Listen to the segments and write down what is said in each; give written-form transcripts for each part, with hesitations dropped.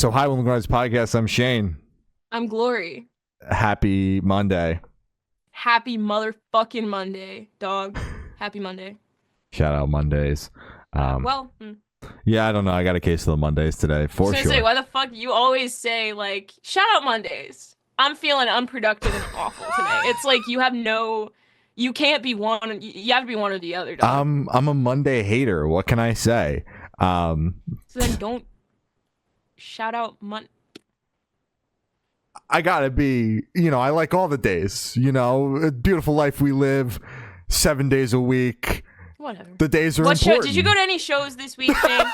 So hi, Women Guards Podcast. I'm Shane. I'm Glory. Happy Monday. Happy motherfucking Monday, dog. Happy Monday. Shout out Mondays. Yeah, I don't know. I got a case of the Mondays today, for I was sure. gonna say, why the fuck you always say, like, shout out Mondays? I'm feeling unproductive and awful today. It's like you can't be one, you have to be one or the other, dog. I'm a Monday hater. What can I say? So then don't shout out I gotta be, I like all the days, a beautiful life we live, 7 days a week. Whatever. The days are important. Did you go to any shows this week, Shane?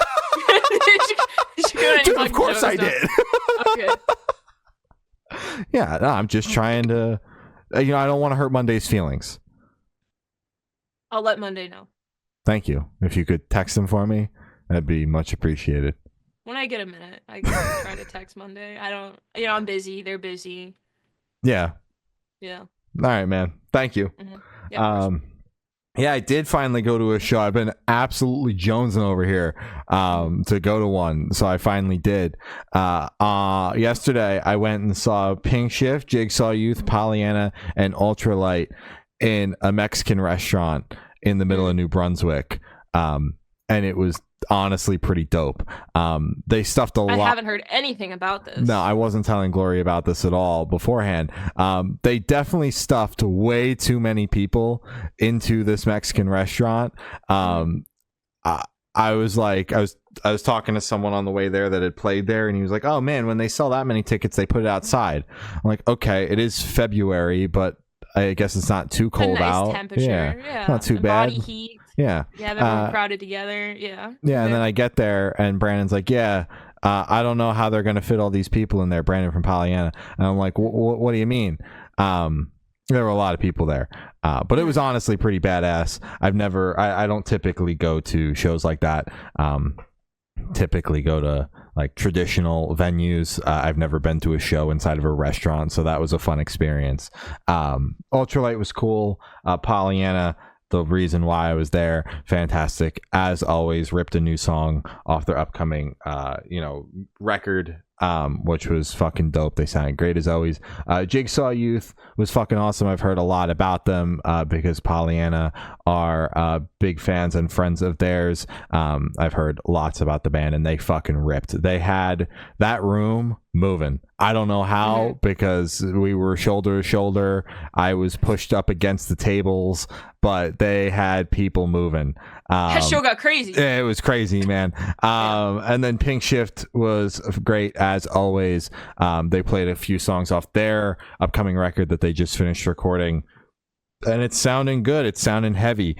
did you go to any Dude, of course I did. Okay. Yeah, no, I'm just trying to, I don't want to hurt Monday's feelings. I'll let Monday know. Thank you. If you could text them for me, that'd be much appreciated. When I get a minute, I can try to text Monday. I don't, I'm busy. They're busy. Yeah. Yeah. All right, man. Thank you. Mm-hmm. Yeah, yeah, I did finally go to a show. I've been absolutely jonesing over here to go to one, so I finally did. Yesterday, I went and saw Pink Shift, Jigsaw Youth, Pollyanna, and Ultralight in a Mexican restaurant in the middle of New Brunswick, and it was honestly pretty dope. They stuffed a lot. I haven't heard anything about this. No, I wasn't telling Glory about this at all beforehand. They definitely stuffed way too many people into this Mexican restaurant. I was talking to someone on the way there that had played there, and he was like, "Oh man, when they sell that many tickets, they put it outside." I'm like, "Okay, it is February, but I guess it's not too cold out. Temperature. Yeah, not too bad. Body heat. Yeah. Yeah, everyone crowded together. Yeah. Yeah, and then I get there, and Brandon's like, "Yeah, I don't know how they're going to fit all these people in there." Brandon from Pollyanna. And I'm like, what do you mean? There were a lot of people there, but it was honestly pretty badass. I don't typically go to shows like that. Typically go to like traditional venues. I've never been to a show inside of a restaurant, so that was a fun experience. Ultralight was cool. Pollyanna, the reason why I was there, fantastic as always. Ripped a new song off their upcoming record, which was fucking dope. They sounded great as always. Jigsaw Youth was fucking awesome. I've heard a lot about them because Pollyanna are big fans and friends of theirs. I've heard lots about the band, and they fucking ripped. They had that room moving. I don't know how, because we were shoulder to shoulder. I was pushed up against the tables, but they had people moving. That show got crazy. It was crazy, man. And then Pink Shift was great as always. They played a few songs off their upcoming record that they just finished recording, and it's sounding good. It's sounding heavy,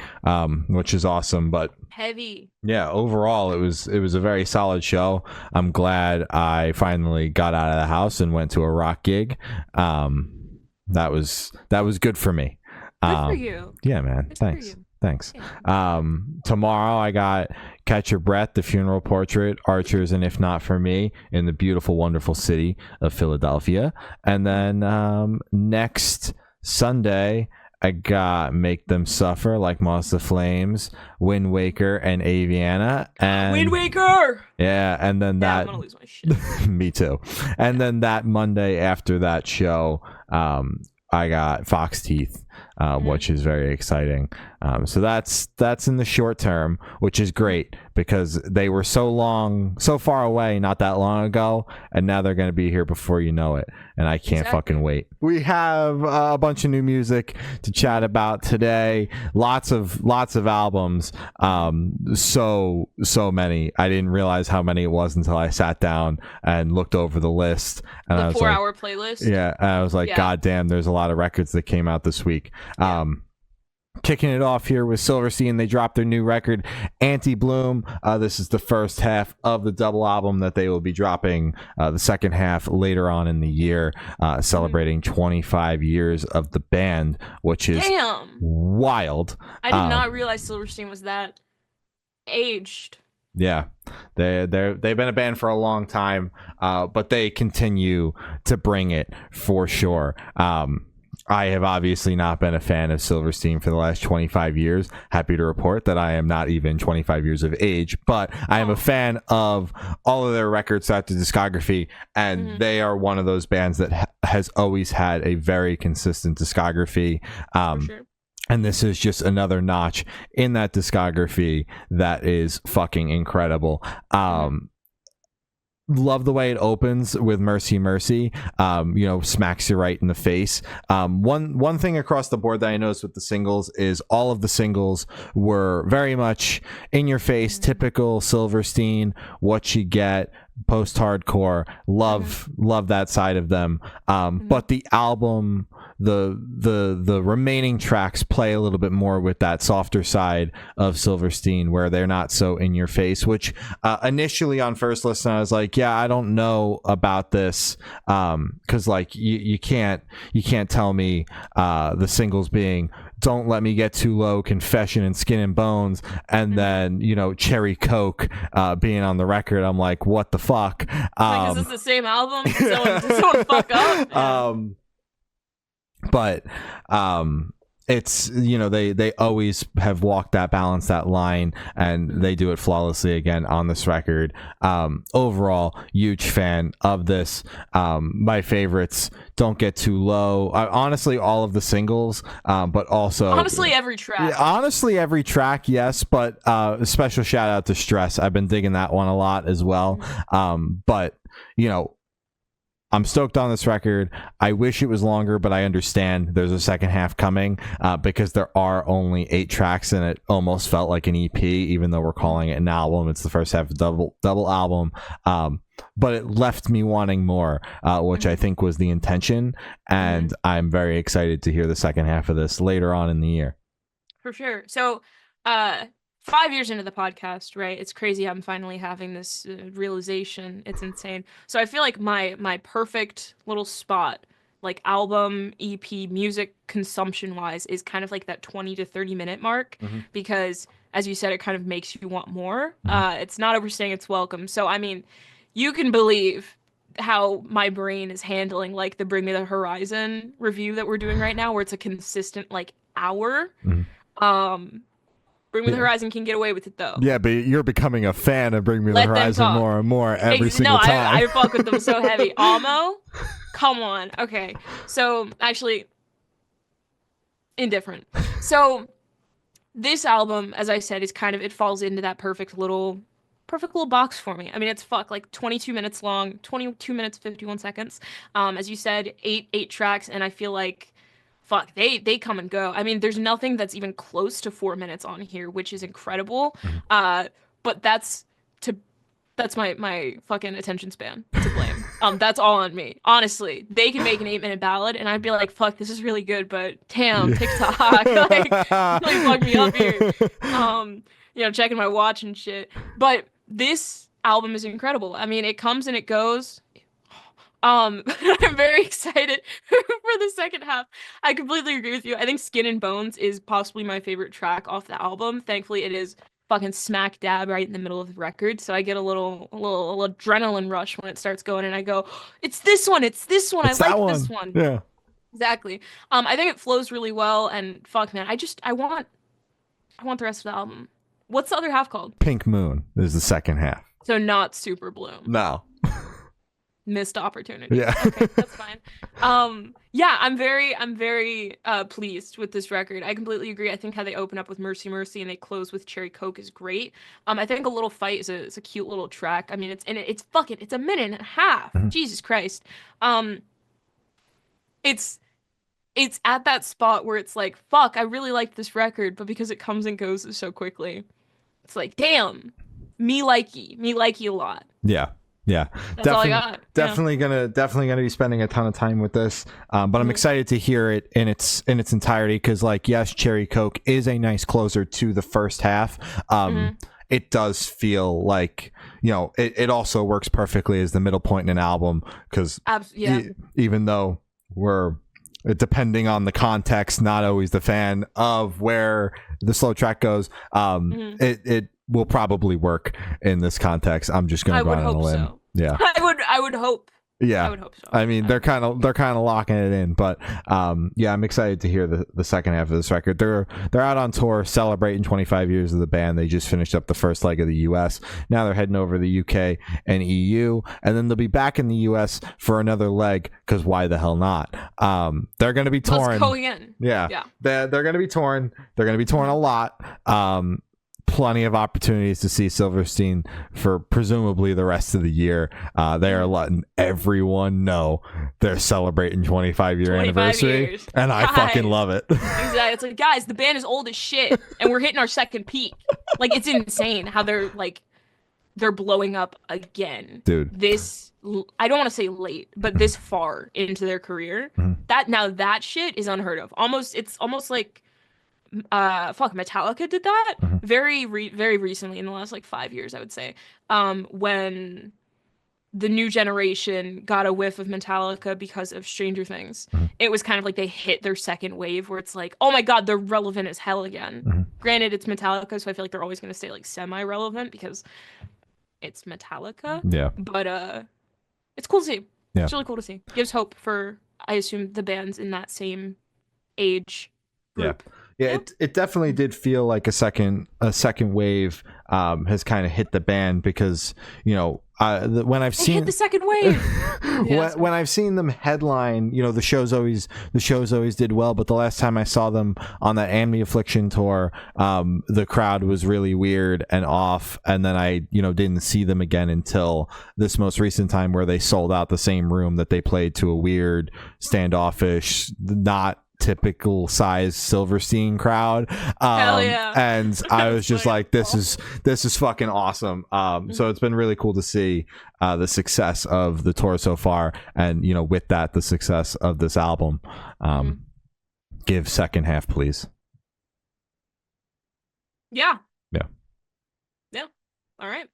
which is awesome. But heavy. Yeah, overall it was a very solid show. I'm glad I finally got out of the house and went to a rock gig. That was good for me. Good for you. Yeah, man. Good Thanks. Yeah. Tomorrow I got Catch Your Breath, The Funeral Portrait, Archers, and If Not For Me in the beautiful, wonderful city of Philadelphia. And then next Sunday I got Make Them Suffer, Like Moss to Flames, Wind Waker, and Aviana. And Wind Waker! Yeah, and then that... I'm gonna lose my shit. Me too. And then that Monday after that show, I got Fox Teeth, which is very exciting. So that's in the short term, which is great because they were so far away not that long ago, and now they're going to be here before you know it, and I can't fucking wait. We have a bunch of new music to chat about today. Lots of albums. So many. I didn't realize how many it was until I sat down and looked over the list. And the 4-hour playlist. Yeah, and I was like, God damn, there's a lot of records that came out this week. Kicking it off here with Silverstein. They dropped their new record, Anti-Bloom. This is the first half of the double album that they will be dropping the second half later on in the year, celebrating 25 years of the band, which is wild. I did not realize Silverstein was that aged. Yeah, they've been a band for a long time, but they continue to bring it for sure. I have obviously not been a fan of Silverstein for the last 25 years. Happy to report that I am not even 25 years of age, but I am a fan of all of their records throughout the discography, and they are one of those bands that has always had a very consistent discography. For sure. And this is just another notch in that discography that is fucking incredible. Love the way it opens with Mercy Mercy, smacks you right in the face. One thing across the board that I noticed with the singles is all of the singles were very much in your face, typical Silverstein, what you get, post-hardcore. Love that side of them. But the album, the remaining tracks play a little bit more with that softer side of Silverstein, where they're not so in your face, which initially on first listen I was like, yeah, I don't know about this, because like you can't tell me the singles being Don't Let Me Get Too Low, Confession, and Skin and Bones, and then Cherry Coke being on the record. I'm like, what the fuck? Is this the same album? Did someone fuck up? Yeah. But it's they always have walked that balance, that line, and they do it flawlessly again on this record. Overall, huge fan of this. My favorites, Don't Get Too Low, honestly all of the singles, but also honestly every track. Yes, but special shout out to Stress. I've been digging that one a lot as well. But I'm stoked on this record. I wish it was longer, but I understand there's a second half coming, because there are only 8 tracks and it almost felt like an EP, even though we're calling it an album. It's the first half of double album. But it left me wanting more, which I think was the intention. And I'm very excited to hear the second half of this later on in the year. For sure. So, 5 years into the podcast, right? It's crazy. I'm finally having this realization. It's insane. So I feel like my perfect little spot, like album, EP, music consumption wise, is kind of like that 20 to 30 minute mark, because as you said, it kind of makes you want more. It's not overstaying its welcome. So I mean, you can believe how my brain is handling like the Bring Me the Horizon review that we're doing right now, where it's a consistent like hour. Bring Me the Horizon can get away with it though. Yeah, but you're becoming a fan of Bring Me the Horizon more and more every single time. I fuck with them so heavy. Amo? Come on. Okay. So, actually, indifferent. So, this album, as I said, is kind of, it falls into that perfect little box for me. I mean, it's like 22 minutes long, 22 minutes, 51 seconds. As you said, eight tracks, and I feel like they come and go. I mean, there's nothing that's even close to 4 minutes on here, which is incredible. But that's my fucking attention span to blame. That's all on me. Honestly, they can make an 8-minute ballad, and I'd be like, fuck, this is really good, but damn, TikTok, like, really fucked me up here. Checking my watch and shit. But this album is incredible. I mean, it comes and it goes. I'm very excited for the second half. I completely agree with you. I think Skin and Bones is possibly my favorite track off the album. Thankfully, it is fucking smack dab right in the middle of the record, so I get a little adrenaline rush when it starts going, and I go, it's this one. I like this one. Yeah, exactly. I think it flows really well, and fuck, man, I want the rest of the album. What's the other half called? Pink Moon is the second half. So not Super Bloom. No. Missed opportunity. Yeah. Okay, that's fine. I'm very pleased with this record. I completely agree. I think how they open up with Mercy Mercy and they close with Cherry Coke is great. I think A Little Fight is a cute little track. I mean, it's a minute and a half. Jesus Christ. It's at that spot where it's like, fuck, I really like this record, but because it comes and goes so quickly, it's like, damn, me like you a lot. Yeah. Yeah, that's all I got. Definitely gonna be spending a ton of time with this, but I'm excited to hear it in its entirety, because like, yes, Cherry Coke is a nice closer to the first half. It does feel like it also works perfectly as the middle point in an album, because even though we're, depending on the context, not always the fan of where the slow track goes, it will probably work in this context. I'm just going to go on a limb. So. Yeah. I would hope I Yeah. would hope so. I mean, I they're would hope kind of locking it in, but yeah, I'm excited to hear the second half of this record. They're out on tour celebrating 25 years of the band. They just finished up the first leg of the US. Now they're heading over to the UK and EU, and then they'll be back in the US for another leg, because why the hell not? They're going to be so. touring. Going in. Yeah. Yeah. They're going to be touring. They're going to be touring a lot. Plenty of opportunities to see Silverstein for presumably the rest of the year. They are letting everyone know they're celebrating 25-year 25 anniversary, years. and I fucking love it. Exactly. It's like, guys, the band is old as shit, and we're hitting our second peak. Like, it's insane how they're blowing up again. Dude. I don't want to say late, but this far into their career. That shit is unheard of. It's almost like Metallica did that very recently in the last like 5 years, I would say. When the new generation got a whiff of Metallica because of Stranger Things. It was kind of like they hit their second wave where it's like, oh my God, they're relevant as hell again. Granted, it's Metallica, so I feel like they're always going to stay like semi-relevant because it's Metallica. Yeah. But it's cool to see. Yeah. It's really cool to see. Gives hope for, I assume, the bands in that same age group. Yeah, it definitely did feel like a second wave has kind of hit the band, because when I've seen hit the second wave, when I've seen them headline, the shows always did well, but the last time I saw them on that Amity Affliction tour, the crowd was really weird and off, and then I didn't see them again until this most recent time where they sold out the same room that they played to a weird standoffish, not typical size Silverstein crowd. Hell yeah. And I was just like, this is fucking awesome. So it's been really cool to see the success of the tour so far, and with that, the success of this album. Give second half, please. Yeah. All right.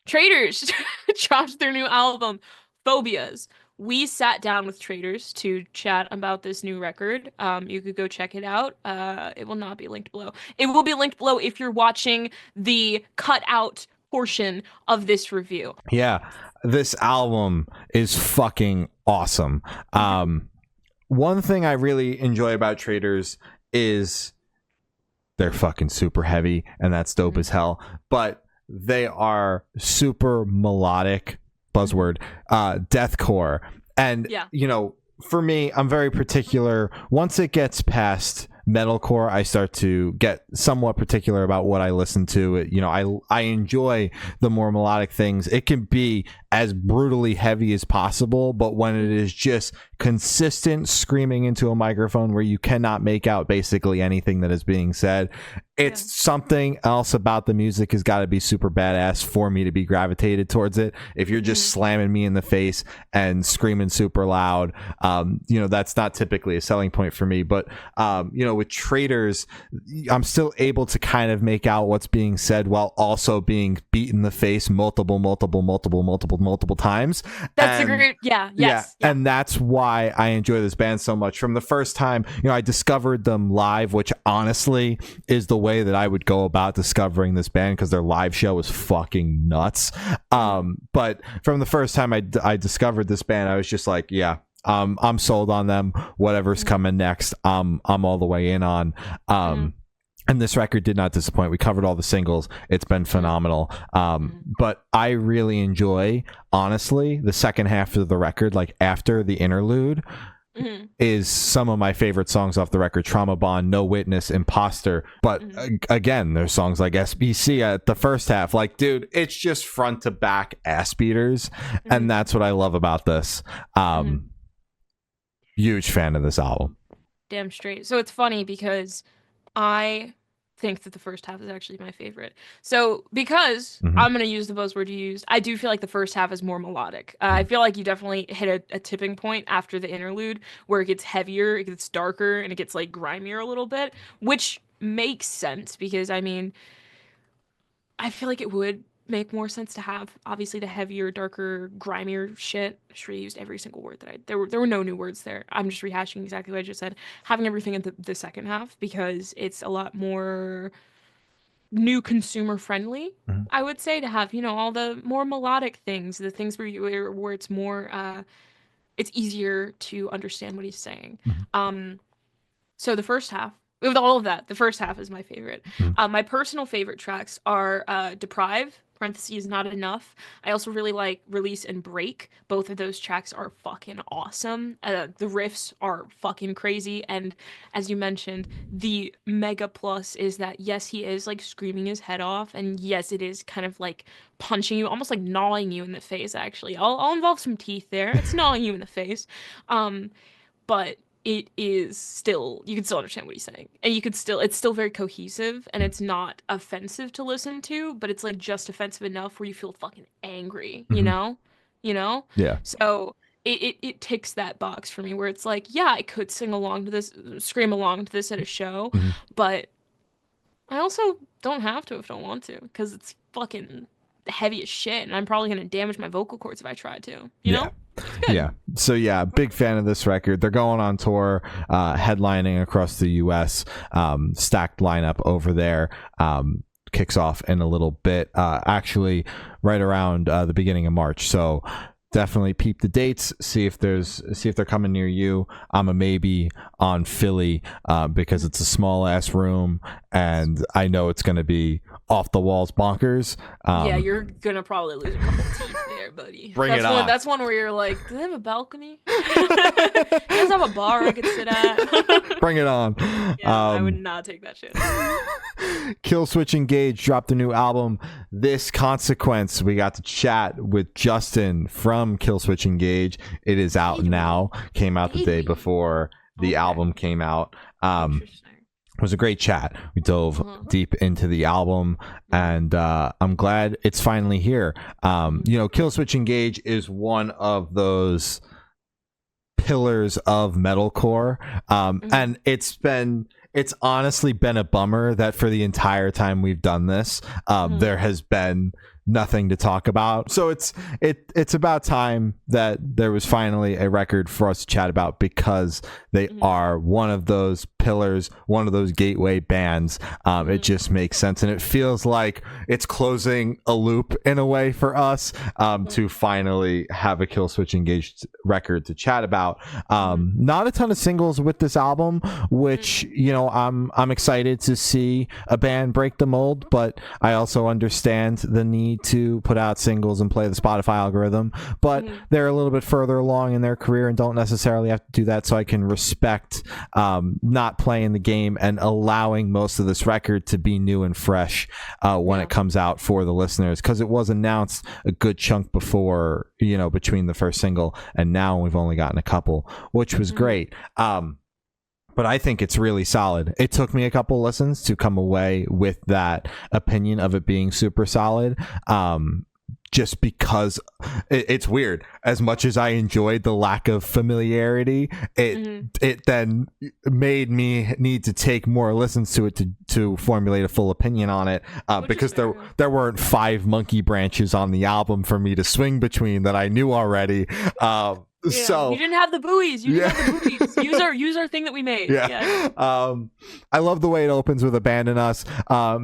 Traitors dropped their new album, Phobias. We sat down with Traitors to chat about this new record. You could go check it out. It will not be linked below. It will be linked below if you're watching the cut out portion of this review. Yeah, this album is fucking awesome. One thing I really enjoy about Traitors is they're fucking super heavy, and that's dope as hell. But they are super melodic, buzzword, deathcore. And for me, I'm very particular. Once it gets past metalcore, I start to get somewhat particular about what I listen to. I enjoy the more melodic things. It can be as brutally heavy as possible, but when it is just consistent screaming into a microphone where you cannot make out basically anything that is being said, it's something else about the music has got to be super badass for me to be gravitated towards it. If you're just slamming me in the face and screaming super loud, that's not typically a selling point for me. But with Traitors, I'm still able to kind of make out what's being said while also being beat in the face multiple times. That's a great, and that's why I enjoy this band so much. From the first time, I discovered them live, which honestly is the way that I would go about discovering this band, because their live show was fucking nuts. But from the first time I discovered this band, I was just like, I'm sold on them. Whatever's coming next, I'm all the way in on. And this record did not disappoint. We covered all the singles. It's been phenomenal. But I really enjoy, honestly, the second half of the record, like after the interlude, is some of my favorite songs off the record. Trauma Bond, No Witness, Imposter. But again, there's songs like SBC at the first half. Like, dude, it's just front to back ass beaters. And that's what I love about this. Huge fan of this album. Damn straight. So it's funny because I think that the first half is actually my favorite. So because I'm going to use the buzzword you used, I do feel like the first half is more melodic. I feel like you definitely hit a tipping point after the interlude where it gets heavier, it gets darker, and it gets like grimier a little bit, which makes sense because I mean, I feel like it would make more sense to have obviously the heavier, darker, grimier shit. I should have used every single word that there were no new words there. I'm just rehashing exactly what I just said. Having everything in the second half because it's a lot more new consumer friendly, Mhm. I would say, to have, all the more melodic things, the things where it's more it's easier to understand what he's saying. Mhm. So the first half, with all of that, the first half is my favorite. Mhm. My personal favorite tracks are Deprive, parentheses, Not Enough. I also really like Release and Break. Both of those tracks are fucking awesome. The riffs are fucking crazy. And as you mentioned, the mega plus is that, yes, he is like screaming his head off. And yes, it is kind of like punching you, almost like gnawing you in the face, actually. I'll involve some teeth there. It's gnawing you in the face. But it is still, you can still understand what he's saying, and it's still very cohesive, and it's not offensive to listen to, but it's like just offensive enough where you feel fucking angry, Mhm. you know Yeah. so it ticks that box for me, where it's like, yeah, I could sing along to this, scream along to this at a show, Mhm. but I also don't have to if I don't want to, because it's fucking heavy as shit, and I'm probably gonna damage my vocal cords if I try to, Yeah. it's good. Yeah. So yeah, big fan of this record. They're going on tour, headlining across the U.S. Stacked lineup over there. Kicks off in a little bit. Actually, right around the beginning of March. So definitely peep the dates. See if they're coming near you. I'm a maybe on Philly because it's a small ass room, and I know it's gonna be off the walls bonkers. Yeah, you're gonna probably lose a couple teeth there, buddy. Bring That's it on. That's one where you're like, do they have a balcony? You guys have a bar I could sit at? Bring it on. Yeah, I would not take that shit. Killswitch Engage dropped a new album. This Consequence. We got to chat with Justin from Killswitch Engage. It is out now. Came out the day before the album came out. It was a great chat. We dove deep into the album, and I'm glad it's finally here. Killswitch Engage is one of those pillars of metalcore, and it's honestly been a bummer that for the entire time we've done this, there has been nothing to talk about. So it's about time that there was finally a record for us to chat about, because they are one of those pillars, one of those gateway bands. It just makes sense, and it feels like it's closing a loop in a way for us to finally have a Killswitch Engaged record to chat about. Not a ton of singles with this album, which I'm excited to see a band break the mold, but I also understand the need to put out singles and play the Spotify algorithm, but they're a little bit further along in their career and don't necessarily have to do that, so I can respect not playing the game and allowing most of this record to be new and fresh when it comes out for the listeners, because it was announced a good chunk before, between the first single and now we've only gotten a couple, which was great. But I think it's really solid. It took me a couple listens to come away with that opinion of it being super solid. Just because it's weird. As much as I enjoyed the lack of familiarity, it then made me need to take more listens to it to formulate a full opinion on it, because there weren't 5 monkey branches on the album for me to swing between that I knew already. So you didn't have the buoys. You didn't have the buoys. Use our thing that we made. Yeah. I love the way it opens with Abandon Us.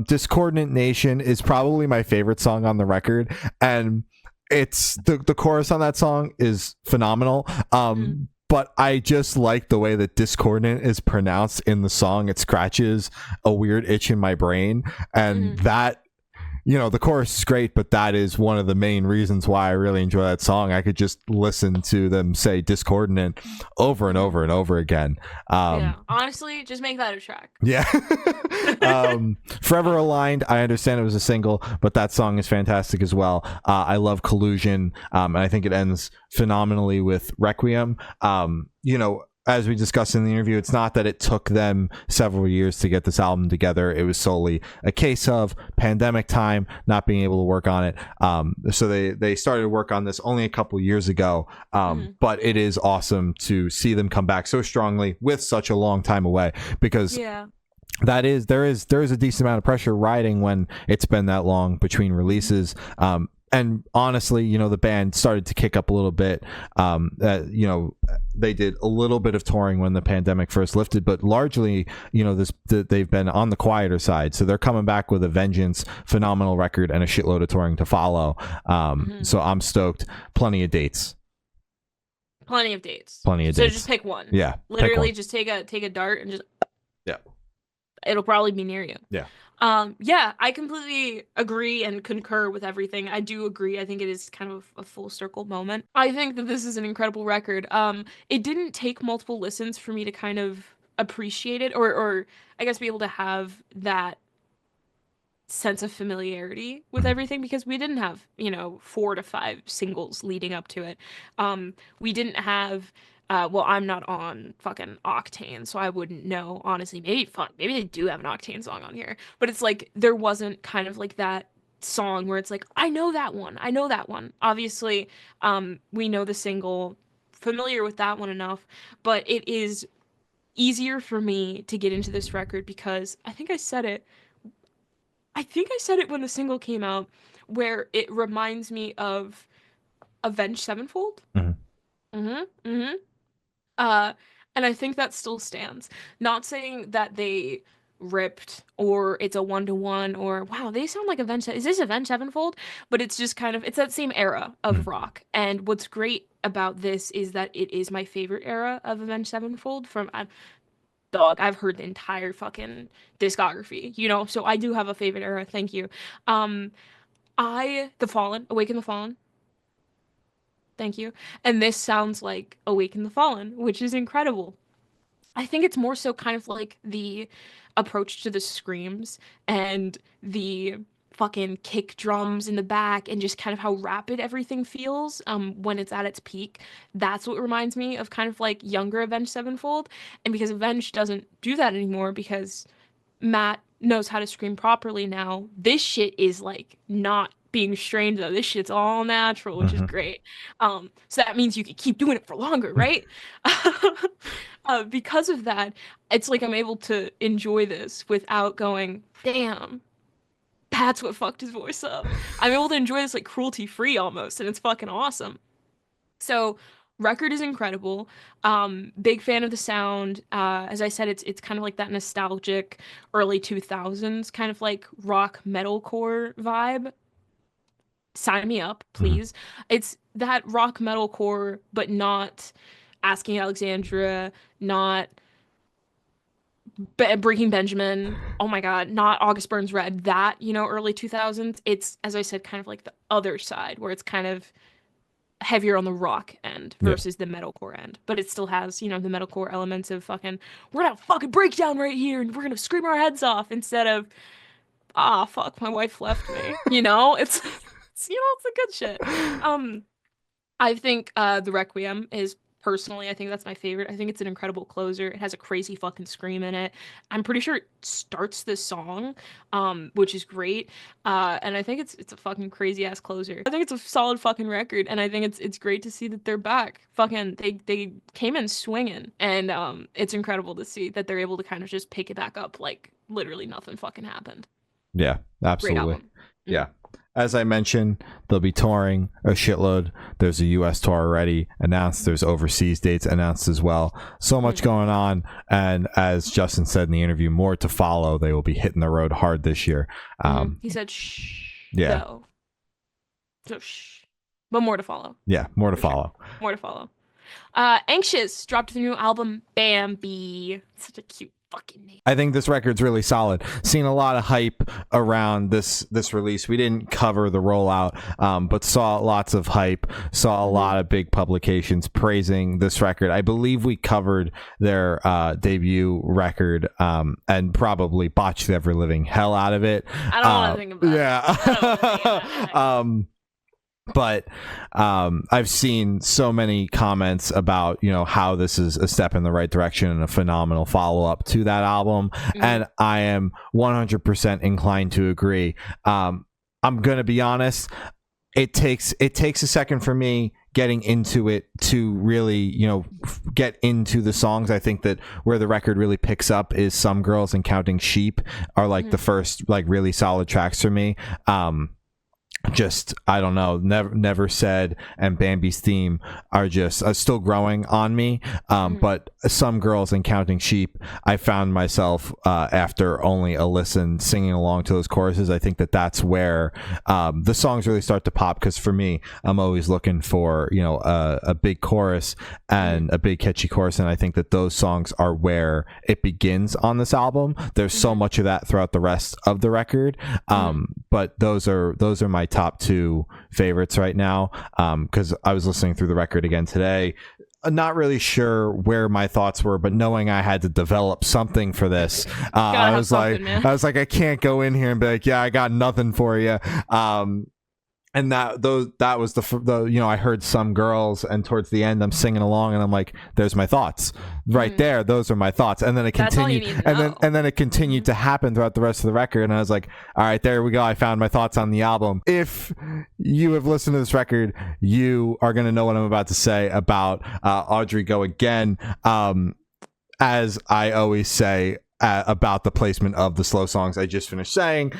Discordant Nation is probably my favorite song on the record, and it's the chorus on that song is phenomenal. But I just like the way that discordant is pronounced in the song. It scratches a weird itch in my brain, and that, the chorus is great, but that is one of the main reasons why I really enjoy that song. I could just listen to them say discordant over and over and over again. Honestly, just make that a track. Yeah. Forever Aligned, I understand it was a single, but that song is fantastic as well. I love Collusion, and I think it ends phenomenally with Requiem. As we discussed in the interview, it's not that it took them several years to get this album together. It was solely a case of pandemic time, not being able to work on it. So they started to work on this only a couple years ago. But it is awesome to see them come back so strongly with such a long time away, because there is a decent amount of pressure riding when it's been that long between releases. and honestly, you know, the band started to kick up a little bit. You know, they did a little bit of touring when the pandemic first lifted, but largely, you know, they've been on the quieter side. So they're coming back with a vengeance, phenomenal record, and a shitload of touring to follow. So I'm stoked. Plenty of dates. Plenty of dates. So just pick one. Yeah. Literally, just take a dart and just. Yeah. It'll probably be near you. Yeah. Yeah, I completely agree and concur with everything. I do agree. I think it is kind of a full circle moment. I think that this is an incredible record. It didn't take multiple listens for me to kind of appreciate it, or I guess be able to have that sense of familiarity with everything, because we didn't have, you know, 4 to 5 singles leading up to it. We didn't have well, I'm not on fucking Octane, so I wouldn't know, honestly. Maybe they do have an Octane song on here, but it's like there wasn't kind of like that song where it's like, I know that one. Obviously, we know the single, familiar with that one enough, but it is easier for me to get into this record because I think I said it when the single came out, where it reminds me of Avenged Sevenfold. And I think that still stands. Not saying that they ripped or it's a 1-to-1 or wow, they sound like is this Avenged Sevenfold? But it's just kind of, it's that same era of rock. And what's great about this is that it is my favorite era of Avenged Sevenfold from I've heard the entire fucking discography, you know, so I do have a favorite era. Thank you. The Fallen, Awaken the Fallen. Thank you. And this sounds like Awaken the Fallen, which is incredible. I think it's more so kind of like the approach to the screams and the fucking kick drums in the back and just kind of how rapid everything feels when it's at its peak. That's what reminds me of kind of like younger Avenged Sevenfold. And because Avenged doesn't do that anymore because Matt knows how to scream properly now, this shit is like not being strained though. This shit's all natural, which is great. So that means you can keep doing it for longer, right? Because of that, it's like I'm able to enjoy this without going, damn, that's what fucked his voice up. I'm able to enjoy this like cruelty free almost, and it's fucking awesome. So record is incredible. Big fan of the sound. As I said, it's kind of like that nostalgic early 2000s kind of like rock metalcore vibe. Sign me up, please. It's that rock metalcore, but not Asking Alexandria, not Breaking Benjamin. Oh my God, not August Burns Red. That, you know, early 2000s. It's, as I said, kind of like the other side where it's kind of heavier on the rock end versus the metalcore end, but it still has, you know, the metalcore elements of fucking, we're gonna break breakdown right here and we're gonna scream our heads off instead of, fuck, my wife left me. You know, it's you know, it's the good shit. I think the Requiem is, personally, I think that's my favorite. I think it's an incredible closer. It has a crazy fucking scream in it. I'm pretty sure it starts the song, which is great. And I think it's a fucking crazy ass closer. I think it's a solid fucking record, and I think it's great to see that they're back. Fucking they came in swinging, and it's incredible to see that they're able to kind of just pick it back up like literally nothing fucking happened. Yeah, absolutely. Yeah. As I mentioned, they'll be touring a shitload. There's a U.S. tour already announced. There's overseas dates announced as well. So much going on. And as Justin said in the interview, more to follow. They will be hitting the road hard this year. He said, shh. Yeah. Though. So, shh. But more to follow. Yeah, more to follow. Sure. More to follow. Anxious dropped the new album, Bambi. Such a cute fucking name. I think this record's really solid. Seen a lot of hype around this release. We didn't cover the rollout, but saw lots of hype. Saw a lot of big publications praising this record. I believe we covered their debut record and probably botched the ever living hell out of it. I don't want to think about it. Yeah. But I've seen so many comments about, you know, how this is a step in the right direction and a phenomenal follow-up to that album. And I am 100% inclined to agree. I'm going to be honest. It takes a second for me getting into it to really, you know, get into the songs. I think that where the record really picks up is Some Girls and Counting Sheep are like the first like really solid tracks for me. just I don't know, never said and Bambi's theme are just still growing on me. But Some Girls and Counting Sheep, I found myself after only a listen singing along to those choruses. I think that that's where the songs really start to pop, because for me, I'm always looking for a big chorus and a big catchy chorus, and I think that those songs are where it begins on this album. There's so much of that throughout the rest of the record, but those are my top two favorites right now, because I was listening through the record again today, not really sure where my thoughts were, but knowing I had to develop something for this, I was like, I can't go in here and be like, yeah, I got nothing for you. And that was the I heard Some Girls, and towards the end I'm singing along and I'm like, there's my thoughts right there. Those are my thoughts. And then it continued, and then it continued to happen throughout the rest of the record. And I was like, all right, there we go. I found my thoughts on the album. If you have listened to this record, you are going to know what I'm about to say about Audrey Go Again. As I always say, about the placement of the slow songs, I just finished saying,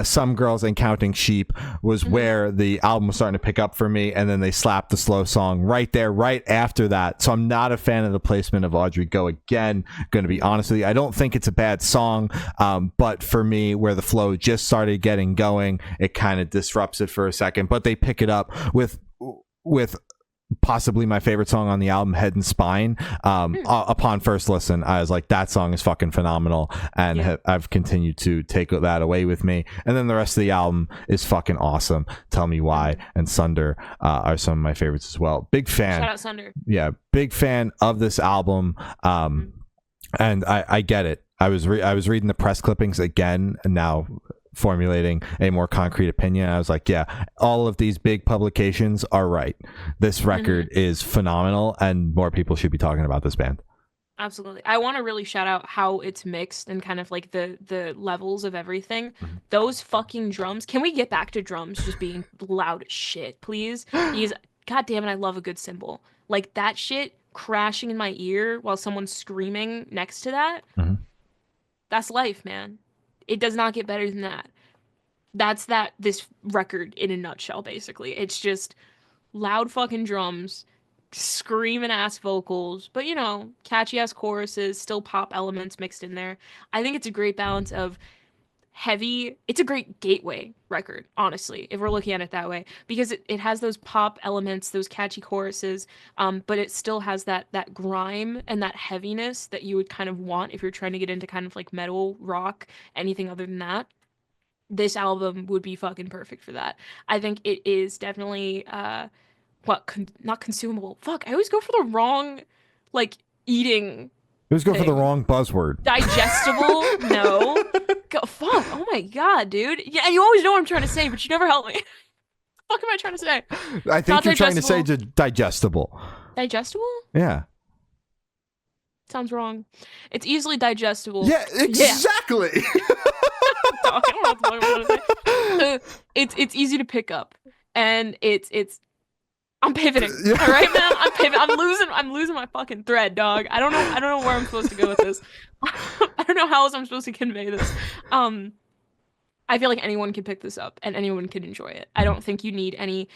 Some Girls and Counting Sheep was where the album was starting to pick up for me, and then they slapped the slow song right there, right after that. So I'm not a fan of the placement of Audrey Go Again, going to be honest with you. I don't think it's a bad song, but for me, where the flow just started getting going, it kind of disrupts it for a second, but they pick it up with possibly my favorite song on the album, Head and Spine. Upon first listen, I was like, that song is fucking phenomenal, and I've continued to take that away with me. And then the rest of the album is fucking awesome. Tell Me Why and Sunder are some of my favorites as well. Big fan. Shout out Sunder. Yeah, big fan of this album. And I get it. I was reading the press clippings again, and now formulating a more concrete opinion. I was like, yeah, all of these big publications are right. This record is phenomenal, and more people should be talking about this band. Absolutely. I want to really shout out how it's mixed and kind of like the levels of everything. Those fucking drums. Can we get back to drums just being loud as shit, please? Because god damn it, I love a good cymbal. Like that shit crashing in my ear while someone's screaming next to that. That's life, man. It does not get better than that. That's this record in a nutshell, basically. It's just loud fucking drums, screaming ass vocals, but catchy ass choruses, still pop elements mixed in there. I think it's a great balance of heavy. It's a great gateway record, honestly, if we're looking at it that way, because it has those pop elements, those catchy choruses, but it still has that grime and that heaviness that you would kind of want if you're trying to get into kind of like metal, rock, anything other than that. This album would be fucking perfect for that. I think it is definitely not consumable. Fuck, I always go for the wrong eating. It was going for the wrong buzzword. Digestible? No. Fuck. Oh my god, dude. Yeah, you always know what I'm trying to say, but you never help me. What the fuck am I trying to say? I think you're trying to say digestible. Digestible? Yeah. Sounds wrong. It's easily digestible. Yeah, exactly. I don't know what the fuck I'm trying to say. It's easy to pick up, and it's. I'm pivoting. All right, man. I'm pivoting. I'm losing my fucking thread, dog. I don't know where I'm supposed to go with this. I don't know how else I'm supposed to convey this. I feel like anyone can pick this up and anyone can enjoy it. I don't think you need any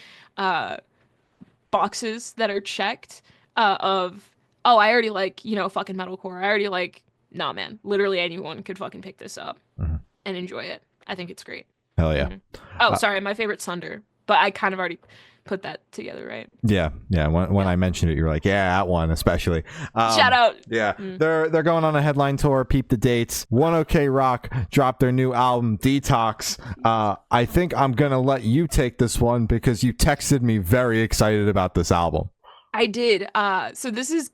boxes that are checked of I already like, fucking metalcore. I already like, nah, man. Literally anyone could fucking pick this up and enjoy it. I think it's great. Hell yeah. Oh, sorry, my favorite Sunder, but I kind of already put that together, right? Yeah. When I mentioned it, you were like, yeah, that one especially. Shout out. Yeah, they're going on a headline tour. Peep the dates. One OK Rock dropped their new album Detox. I think I'm gonna let you take this one because you texted me very excited about this album. I did. So this is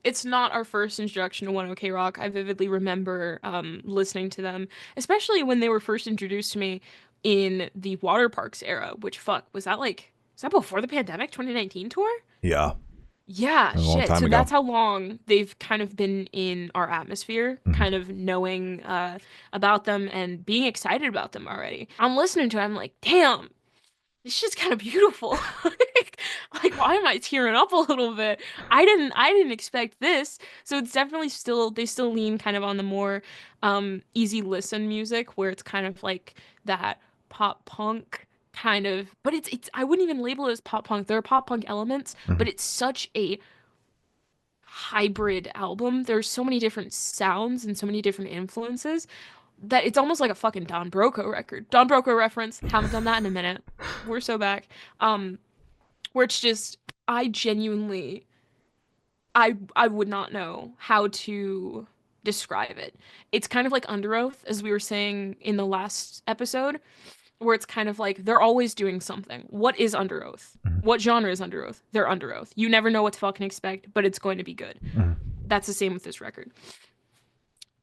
it's not our first introduction to One OK Rock. I vividly remember listening to them, especially when they were first introduced to me in the Water Parks era, which was that before the pandemic 2019 tour? Yeah. Yeah, shit. So that's how long they've kind of been in our atmosphere, kind of knowing about them and being excited about them already. I'm listening to it, I'm like, damn, this shit's kind of beautiful. like why am I tearing up a little bit? I didn't expect this. So it's definitely they still lean kind of on the more easy listen music, where it's kind of like that pop punk kind of, but it's I wouldn't even label it as pop punk. There are pop punk elements, but it's such a hybrid album. There's so many different sounds and so many different influences that it's almost like a fucking Don Broco record. Don Broco reference. Haven't done that in a minute. We're so back. Where it's just I genuinely I would not know how to describe it. It's kind of like Under Oath, as we were saying in the last episode, where it's kind of like they're always doing something. What is Under Oath? What genre is Under Oath? They're Under Oath. You never know what to fucking expect, but it's going to be good. That's the same with this record.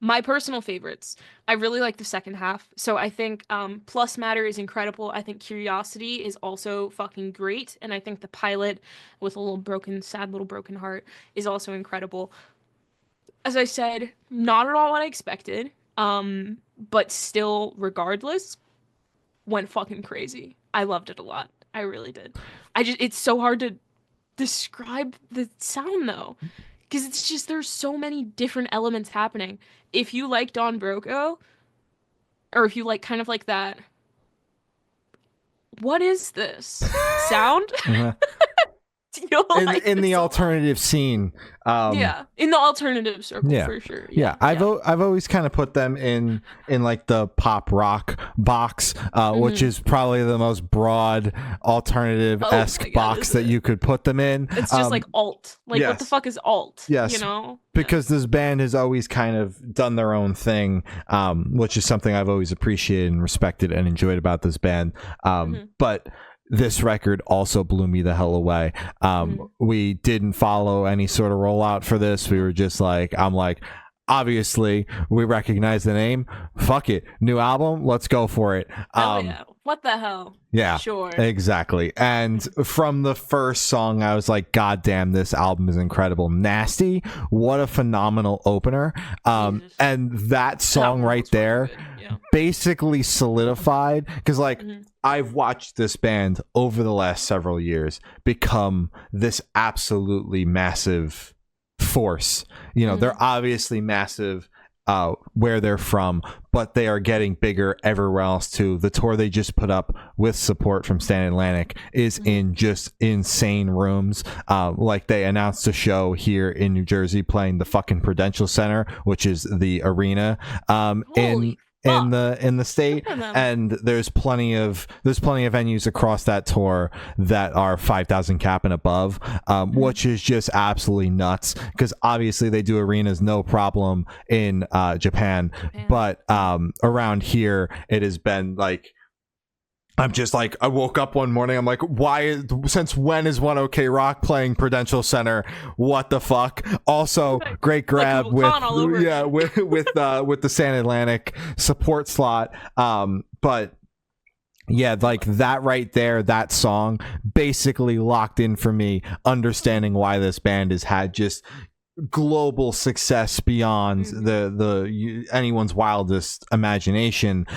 My personal favorites, I really like the second half. So I think Plus Matter is incredible. I think Curiosity is also fucking great. And I think the pilot with a little broken, sad little broken heart is also incredible. As I said, not at all what I expected. But still, regardless, went fucking crazy. I loved it a lot. I really did. It's so hard to describe the sound though. Because it's just, there's so many different elements happening. If you like Don Broco, or if you like kind of like that, what is this sound? You'll like in the this a lot. alternative scene. Yeah, in the alternative circle Yeah. for sure. Yeah, I've always kind of put them in like the pop rock box, which is probably the most broad alternative-esque Oh my God, box is that it? you could put them in. It's just like alt. Like, what the yes. fuck is alt? Yes. You know? Because this band has always kind of done their own thing, which is something I've always appreciated and respected and enjoyed about this band. But this record also blew me the hell away. We didn't follow any sort of rollout for this. We were just like, I'm like, obviously we recognize the name. Fuck it. New album. Let's go for it. Oh, yeah. What the hell? Yeah, Sure. exactly. And from the first song, I was like, God damn, this album is incredible. Nasty. What a phenomenal opener. Jesus. And that song right was really there good. Yeah. basically solidified, because like I've watched this band over the last several years become this absolutely massive force. You know, they're obviously massive where they're from, but they are getting bigger everywhere else too. The tour they just put up with support from Stan Atlantic is in just insane rooms. Like they announced a show here in New Jersey playing the fucking Prudential Center, which is the arena in the state, and there's plenty of venues across that tour that are 5,000 cap and above, which is just absolutely nuts, because obviously they do arenas no problem in Japan, but around here it has been like, I'm just like, I woke up one morning, I'm like, since when is One OK Rock playing Prudential Center? What the fuck? Also, great grab with the Stan Atlantic support slot. But yeah, like that right there, that song basically locked in for me, understanding why this band has had just global success beyond the anyone's wildest imagination.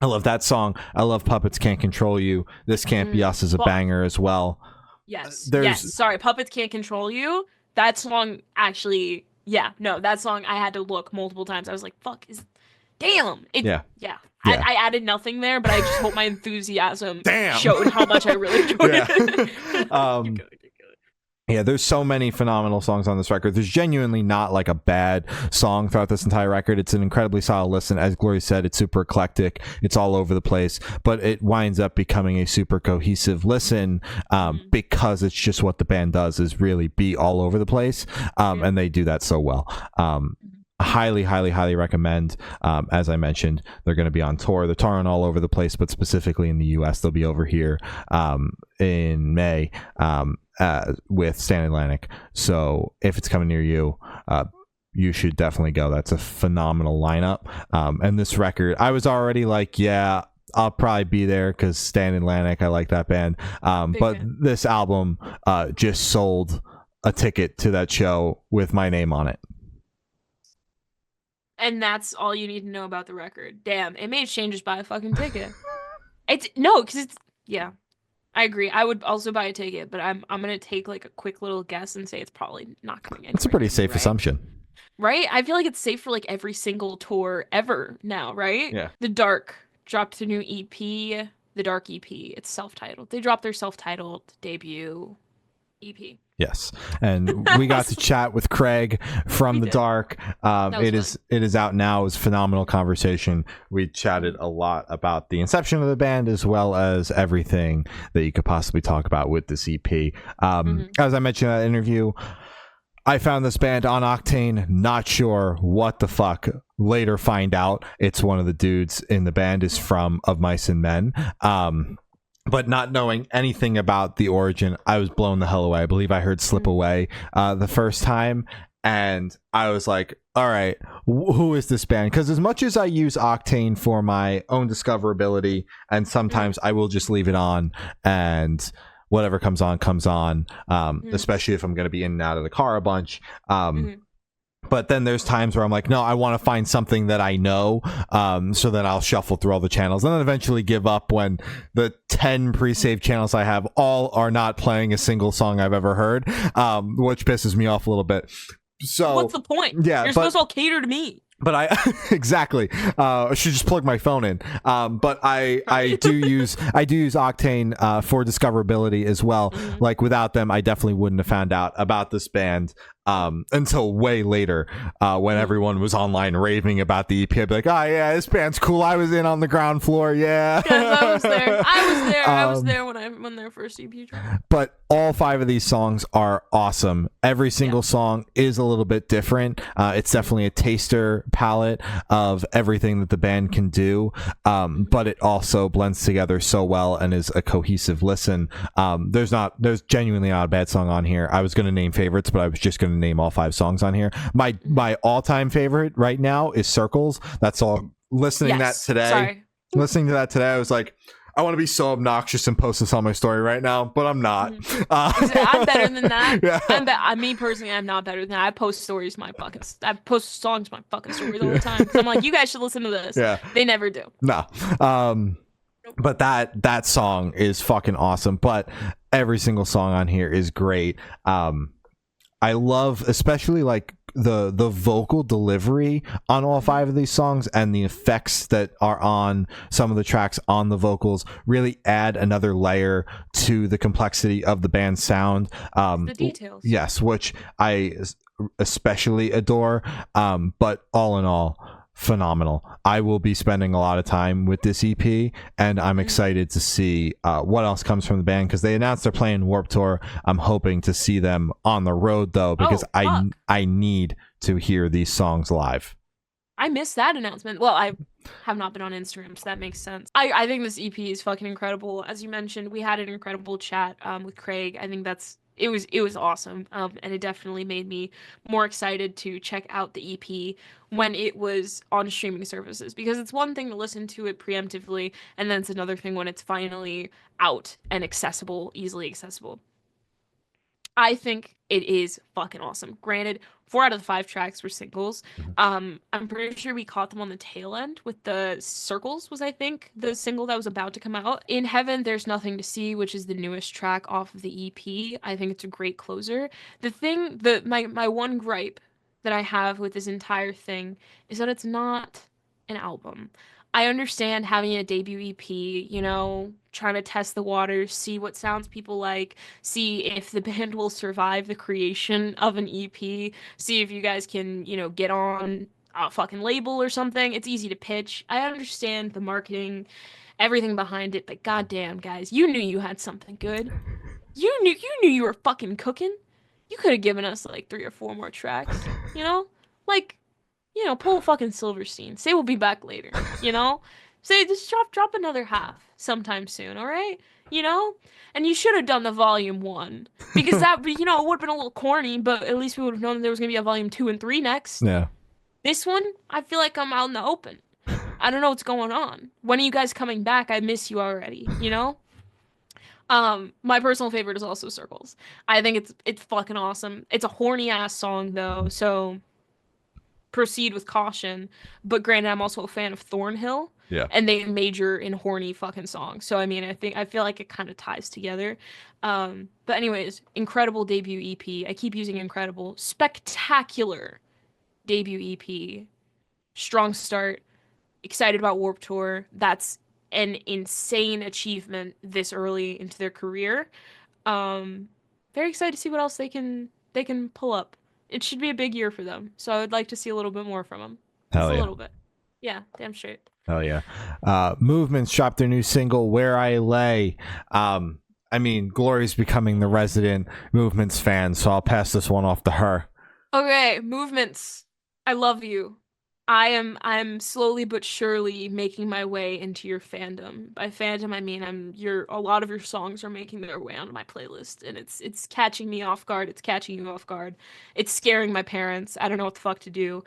I love that song. I love Puppets Can't Control You. This Can't Be Us is a banger as well. Yes. Yes. Sorry, Puppets Can't Control You. That song actually, that song I had to look multiple times. I was like, fuck, damn. Yeah. I added nothing there, but I just hope my enthusiasm showed how much I really enjoyed it. Yeah, there's so many phenomenal songs on this record. There's genuinely not like a bad song throughout this entire record. It's an incredibly solid listen. As Glory said, it's super eclectic. It's all over the place, but it winds up becoming a super cohesive listen because it's just what the band does, is really be all over the place, and they do that so well. Highly recommend. As I mentioned, they're going to be on tour. They're touring all over the place, but specifically in the US, they'll be over here in May with Stan Atlantic. So if it's coming near you, you should definitely go. That's a phenomenal lineup. And this record, I was already like, yeah, I'll probably be there because Stan Atlantic, I like that band. But this album just sold a ticket to that show with my name on it. And that's all you need to know about the record. Damn, it made changes buy a fucking ticket. I agree. I would also buy a ticket, but I'm gonna take like a quick little guess and say it's probably not coming anywhere. It's a pretty safe assumption. Right? I feel like it's safe for like every single tour ever now, right? Yeah. The Dark dropped a new EP the Dark EP. It's self-titled. They dropped their self-titled debut EP. Yes, and we got to chat with Craig from the Dark. It is out now. It was a phenomenal conversation. We chatted a lot about the inception of the band as well as everything that you could possibly talk about with this EP. As I mentioned in that interview, I found this band on Octane, not sure what the fuck. Later find out it's one of the dudes in the band is from Of Mice and Men. But not knowing anything about the origin, I was blown the hell away. I believe I heard Slip Away the first time, and I was like, all right, who is this band? Because as much as I use Octane for my own discoverability, and sometimes I will just leave it on, and whatever comes on, especially if I'm going to be in and out of the car a bunch. But then there's times where I'm like, no, I want to find something that I know, so that I'll shuffle through all the channels and then eventually give up when the 10 pre-saved channels I have all are not playing a single song I've ever heard, which pisses me off a little bit. So what's the point? Yeah, you're supposed to all cater to me. But I exactly I should just plug my phone in. But I do use Octane for discoverability as well. Like without them, I definitely wouldn't have found out about this band until way later, when everyone was online raving about the EP. I'd be like, oh yeah, this band's cool. I was in on the ground floor. Yeah, I was there. I was there when their first EP dropped. But all 5 of these songs are awesome. Every single song is a little bit different. It's definitely a taster palette of everything that the band can do, but it also blends together so well and is a cohesive listen. There's genuinely not a bad song on here. I was going to name favorites, but I was just going to name all 5 songs on here. My all-time favorite right now is Circles. That's all. Listening to that today, I was like, I want to be so obnoxious and post this on my story right now, but I'm not. I'm better than that. Yeah. Me personally, I'm not better than that. I post I post songs my fucking stories all the time. I'm like, you guys should listen to this. Yeah. They never do. No. But that song is fucking awesome. But every single song on here is great. I love especially like the vocal delivery on all 5 of these songs, and the effects that are on some of the tracks on the vocals really add another layer to the complexity of the band's sound. The details. Yes, which I especially adore. But all in all, phenomenal. I will be spending a lot of time with this EP, and I'm excited to see what else comes from the band, because they announced they're playing Warped Tour. I'm hoping to see them on the road though, because I need to hear these songs live. I missed that announcement. Well, I have not been on Instagram, so that makes sense. I think this EP is fucking incredible. As you mentioned, we had an incredible chat with Craig. I think it was awesome, and it definitely made me more excited to check out the EP when it was on streaming services, because it's one thing to listen to it preemptively, and then it's another thing when it's finally out and easily accessible. I think it is fucking awesome. Granted, 4 out of the 5 tracks were singles. I'm pretty sure we caught them on the tail end with the Circles was, I think, the single that was about to come out. In Heaven, There's Nothing to See, which is the newest track off of the EP. I think it's a great closer. My one gripe that I have with this entire thing is that it's not an album. I understand having a debut EP, trying to test the waters, see what sounds people like, see if the band will survive the creation of an EP, see if you guys can, get on a fucking label or something. It's easy to pitch. I understand the marketing, everything behind it, but goddamn, guys, you knew you had something good. You knew you were fucking cooking. You could have given us like 3 or 4 more tracks, pull a fucking Silverstein. Say we'll be back later, Say just drop another half sometime soon, all right? And you should have done the volume 1, because that, it would have been a little corny, but at least we would have known that there was going to be a volume 2 and 3 next. Yeah. This one, I feel like I'm out in the open. I don't know what's going on. When are you guys coming back? I miss you already, My personal favorite is also Circles. I think it's fucking awesome. It's a horny ass song though, so proceed with caution. But granted, I'm also a fan of Thornhill. Yeah. And they major in horny fucking songs. So I mean, I feel like it kind of ties together. But anyways, incredible debut EP. I keep using incredible. Spectacular debut EP. Strong start. Excited about Warped Tour. That's an insane achievement this early into their career. Um, Very excited to see what else they can pull up. It should be a big year for them, so I would like to see a little bit more from them. Just Hell a yeah. little bit. Yeah, damn straight. Hell yeah. Movements dropped their new single, Where I Lay. I mean, Glory's becoming the resident Movements fan, so I'll pass this one off to her. Okay, movements. I love you. I'm slowly but surely making my way into your fandom. By fandom I mean a lot of your songs are making their way onto my playlist and it's catching me off guard. It's catching you off guard. It's scaring my parents. I don't know what the fuck to do.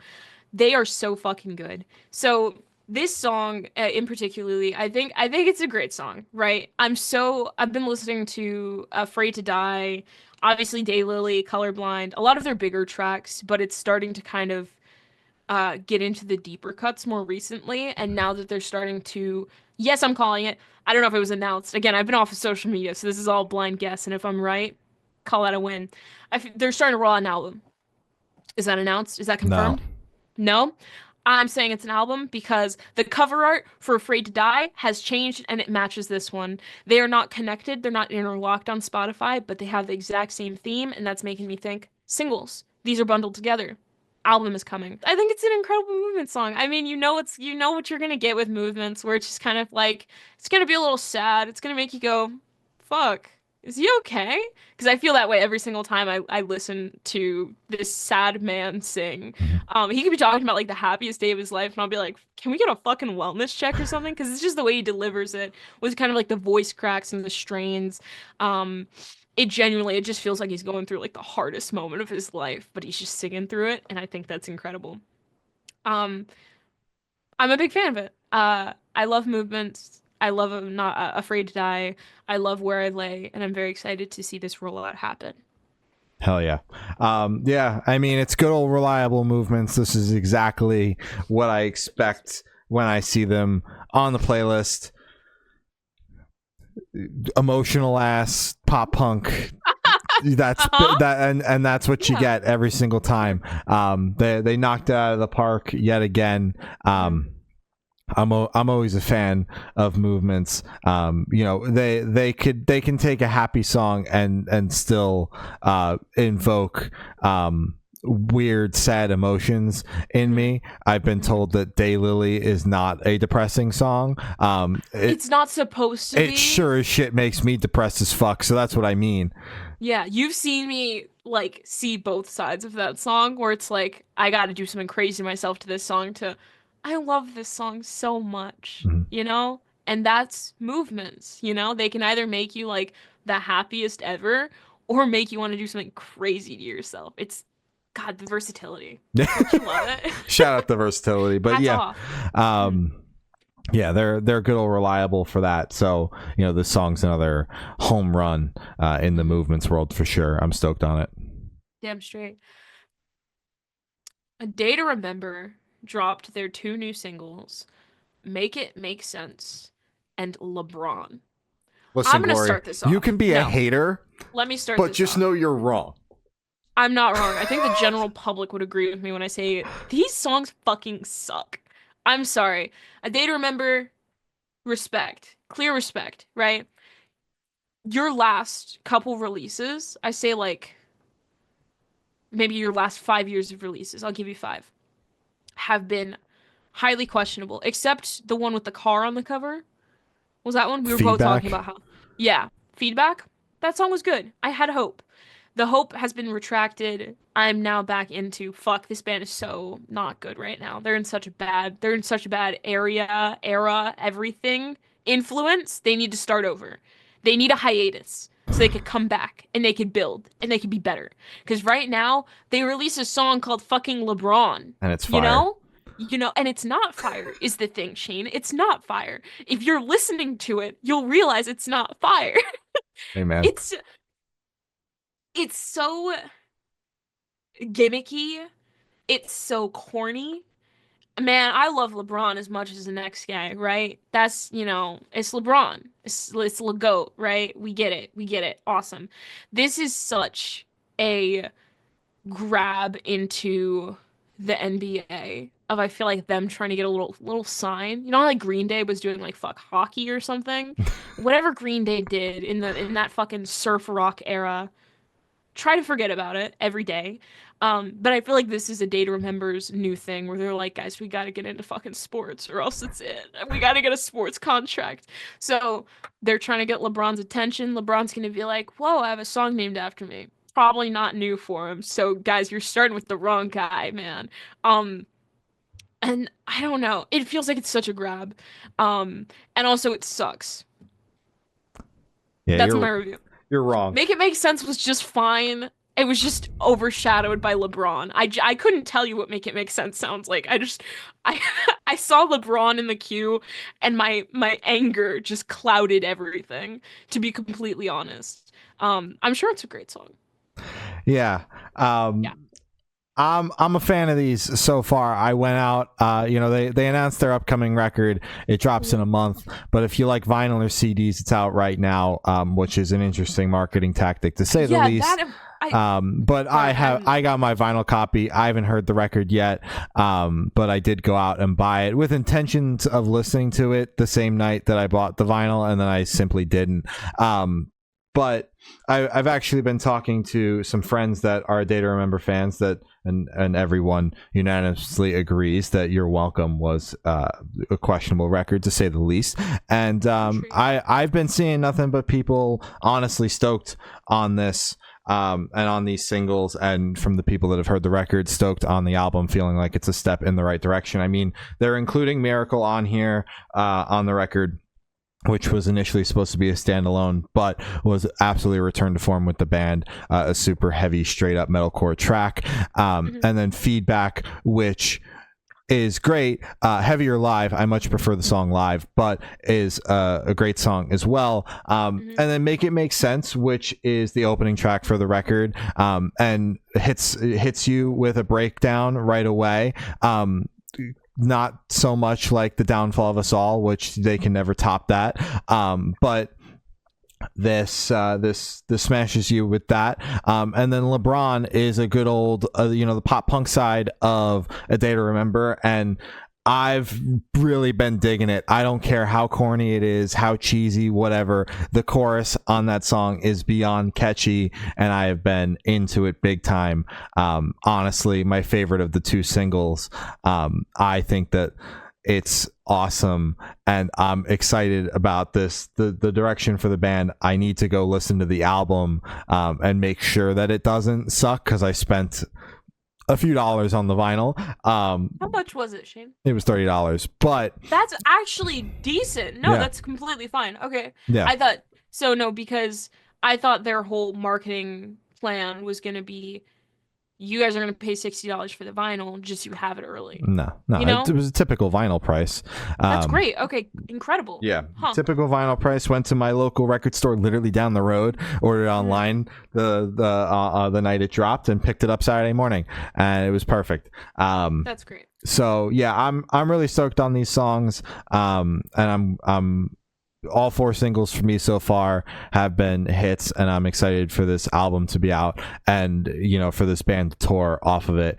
They are so fucking good. So this song in particularly, I think it's a great song, right? I've been listening to Afraid to Die, obviously Daylily, Colorblind, a lot of their bigger tracks, but it's starting to kind of get into the deeper cuts more recently. And now that they're starting to, yes, I'm calling it. I don't know if it was announced. Again, I've been off of social media, so this is all blind guess. And if I'm right, call that a win. They're starting to roll out an album. Is that announced? Is that No. confirmed? No. I'm saying it's an album because the cover art for Afraid to Die has changed and it matches this one. They are not connected, they're not interlocked on Spotify, but they have the exact same theme, and that's making me think singles. These are bundled together. Album is coming. I think it's an incredible movement song. I mean, you know what you're gonna get with movements where it's just kind of like it's gonna be a little sad. It's gonna make you go, fuck. Is he okay? Because I feel that way every single time I listen to this sad man sing. He could be talking about like the happiest day of his life, and I'll be like, "Can we get a fucking wellness check or something?" Because it's just the way he delivers it, with kind of like the voice cracks and the strains. Um, it just feels like he's going through like the hardest moment of his life, but he's just singing through it, and I think that's incredible. Um, I'm a big fan of it. I love movements. I love I'm not afraid to die. I love where I lay, and I'm very excited to see this rollout happen. Hell yeah. Yeah, I mean, it's good old reliable movements. This is exactly what I expect when I see them on the playlist. Emotional ass pop punk. That's that, and that's what you Yeah. get every single time. They knocked it out of the park yet again. I'm always a fan of movements. They can take a happy song and still invoke weird sad emotions in me. I've been told that Daylily is not a depressing song. It's not supposed to be. It sure as shit makes me depressed as fuck, so that's what I mean. Yeah, you've seen me like see both sides of that song where it's like I got to do something crazy to myself to this song to I love this song so much, Mhm. you know? And that's movements, you know? They can either make you like the happiest ever or make you want to do something crazy to yourself. It's God, the versatility. Don't you love it? Shout out the versatility, but Hats yeah. off. Yeah, they're good old reliable for that. So this song's another home run in the movements world for sure. I'm stoked on it. Damn straight. A Day to Remember dropped their two new singles, Make It Make Sense and LeBron. Listen, I'm gonna Glory, start this off. you can be a No, hater, let me start but this just off. know you're wrong. I'm not wrong. I think the general public would agree with me when I say these songs fucking suck. I'm sorry. A Day to Remember, respect. Clear respect, right? Your last couple releases, I say like maybe your last 5 years of releases, I'll give you five, have been highly questionable, except the one with the car on the cover. Was that one? We were both talking Feedback. about how, yeah, feedback. That song was good. I had hope. The hope has been retracted. I'm now back into fuck. This band is so not good right now. They're in such a bad era, everything influence. They need to start over. They need a hiatus so they could come back and they could build and they could be better. Because right now they release a song called fucking LeBron. And it's You fire. know? And it's not fire, is the thing, Shane. It's not fire. If you're listening to it, you'll realize it's not fire. Hey man. It's it's so gimmicky. It's so corny. Man, I love LeBron as much as the next guy, right? It's LeBron. It's LeGoat, right? We get it. We get it. Awesome. This is such a grab into the NBA of, I feel like, them trying to get a little sign. You know how, like, Green Day was doing like fuck hockey or something? Whatever Green Day did in that fucking surf rock era, try to forget about it every day. But I feel like this is a Day to Remember's new thing where they're like, guys, we gotta get into fucking sports or else it's it. We gotta get a sports contract. So they're trying to get LeBron's attention. LeBron's gonna be like, whoa, I have a song named after me. Probably not new for him. So guys, you're starting with the wrong guy, man. Um, and I don't know. It feels like it's such a grab. And also it sucks. Yeah, That's my review. you're wrong. Make It Make Sense was just fine. It was just overshadowed by LeBron. I couldn't tell you what Make It Make Sense sounds like. I I saw LeBron in the queue and my anger just clouded everything, to be completely honest. I'm sure it's a great song. Yeah. Yeah. I'm a fan of these so far. I went out, they announced their upcoming record. It drops in a month, but if you like vinyl or CDs, it's out right now, which is an interesting marketing tactic to say the least. But I got my vinyl copy. I haven't heard the record yet, but I did go out and buy it with intentions of listening to it the same night that I bought the vinyl, and then I simply didn't. But I've actually been talking to some friends that are Day to Remember fans and everyone unanimously agrees that You're Welcome was a questionable record, to say the least. And I've been seeing nothing but people honestly stoked on this. And on these singles, and from the people that have heard the record, stoked on the album, feeling like it's a step in the right direction. I mean, they're including Miracle on here on the record, which was initially supposed to be a standalone, but was absolutely returned to form with the band, a super heavy, straight up metalcore track. And then Feedback, which is great. Heavier live, I much prefer the song live, but is a great song as well. And then Make It Make Sense, which is the opening track for the record, and hits you with a breakdown right away. Not so much like The Downfall of Us All, which they can never top that. But this smashes you with that. And then LeBron is a good old the pop punk side of A Day to Remember, and I've really been digging it. I don't care how corny it is, how cheesy, whatever. The chorus on that song is beyond catchy, and I have been into it big time. Honestly, my favorite of the two singles. I think that it's awesome, and I'm excited about this. The direction for the band. I need to go listen to the album and make sure that it doesn't suck, because I spent a few dollars on the vinyl. How much was it, Shane? It was $30, but that's actually decent. No, that's completely fine. Okay. Yeah. Because I thought their whole marketing plan was going to be, you guys are going to pay $60 for the vinyl, just you have it early. No, it was a typical vinyl price. That's great. Okay, incredible. Yeah, typical vinyl price. Went to my local record store literally down the road, ordered it online the night it dropped, and picked it up Saturday morning, and it was perfect. That's great. So yeah, I'm really stoked on these songs, and I'm all four singles for me so far have been hits, and I'm excited for this album to be out, and for this band to tour off of it,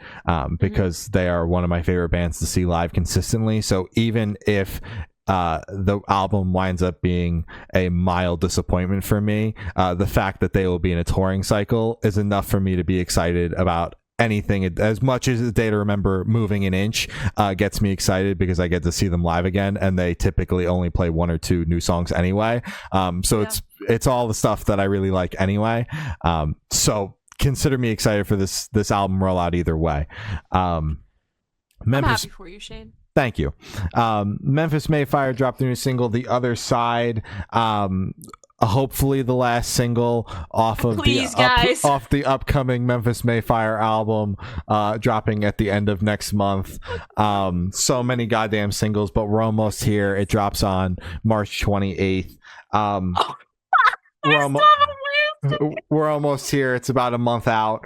because they are one of my favorite bands to see live consistently. So even if the album winds up being a mild disappointment for me, the fact that they will be in a touring cycle is enough for me to be excited about anything. As much as A Day to Remember moving an inch gets me excited, because I get to see them live again, and they typically only play one or two new songs anyway. It's all the stuff that I really like anyway. So consider me excited for this album rollout either way. I'm happy for you, Shane. Thank you. Memphis Mayfire dropped a new single, The Other Side. Hopefully the last single off of the upcoming Memphis Mayfire album, dropping at the end of next month. So many goddamn singles, but we're almost here. It drops on March 28th. We're almost here. It's about a month out.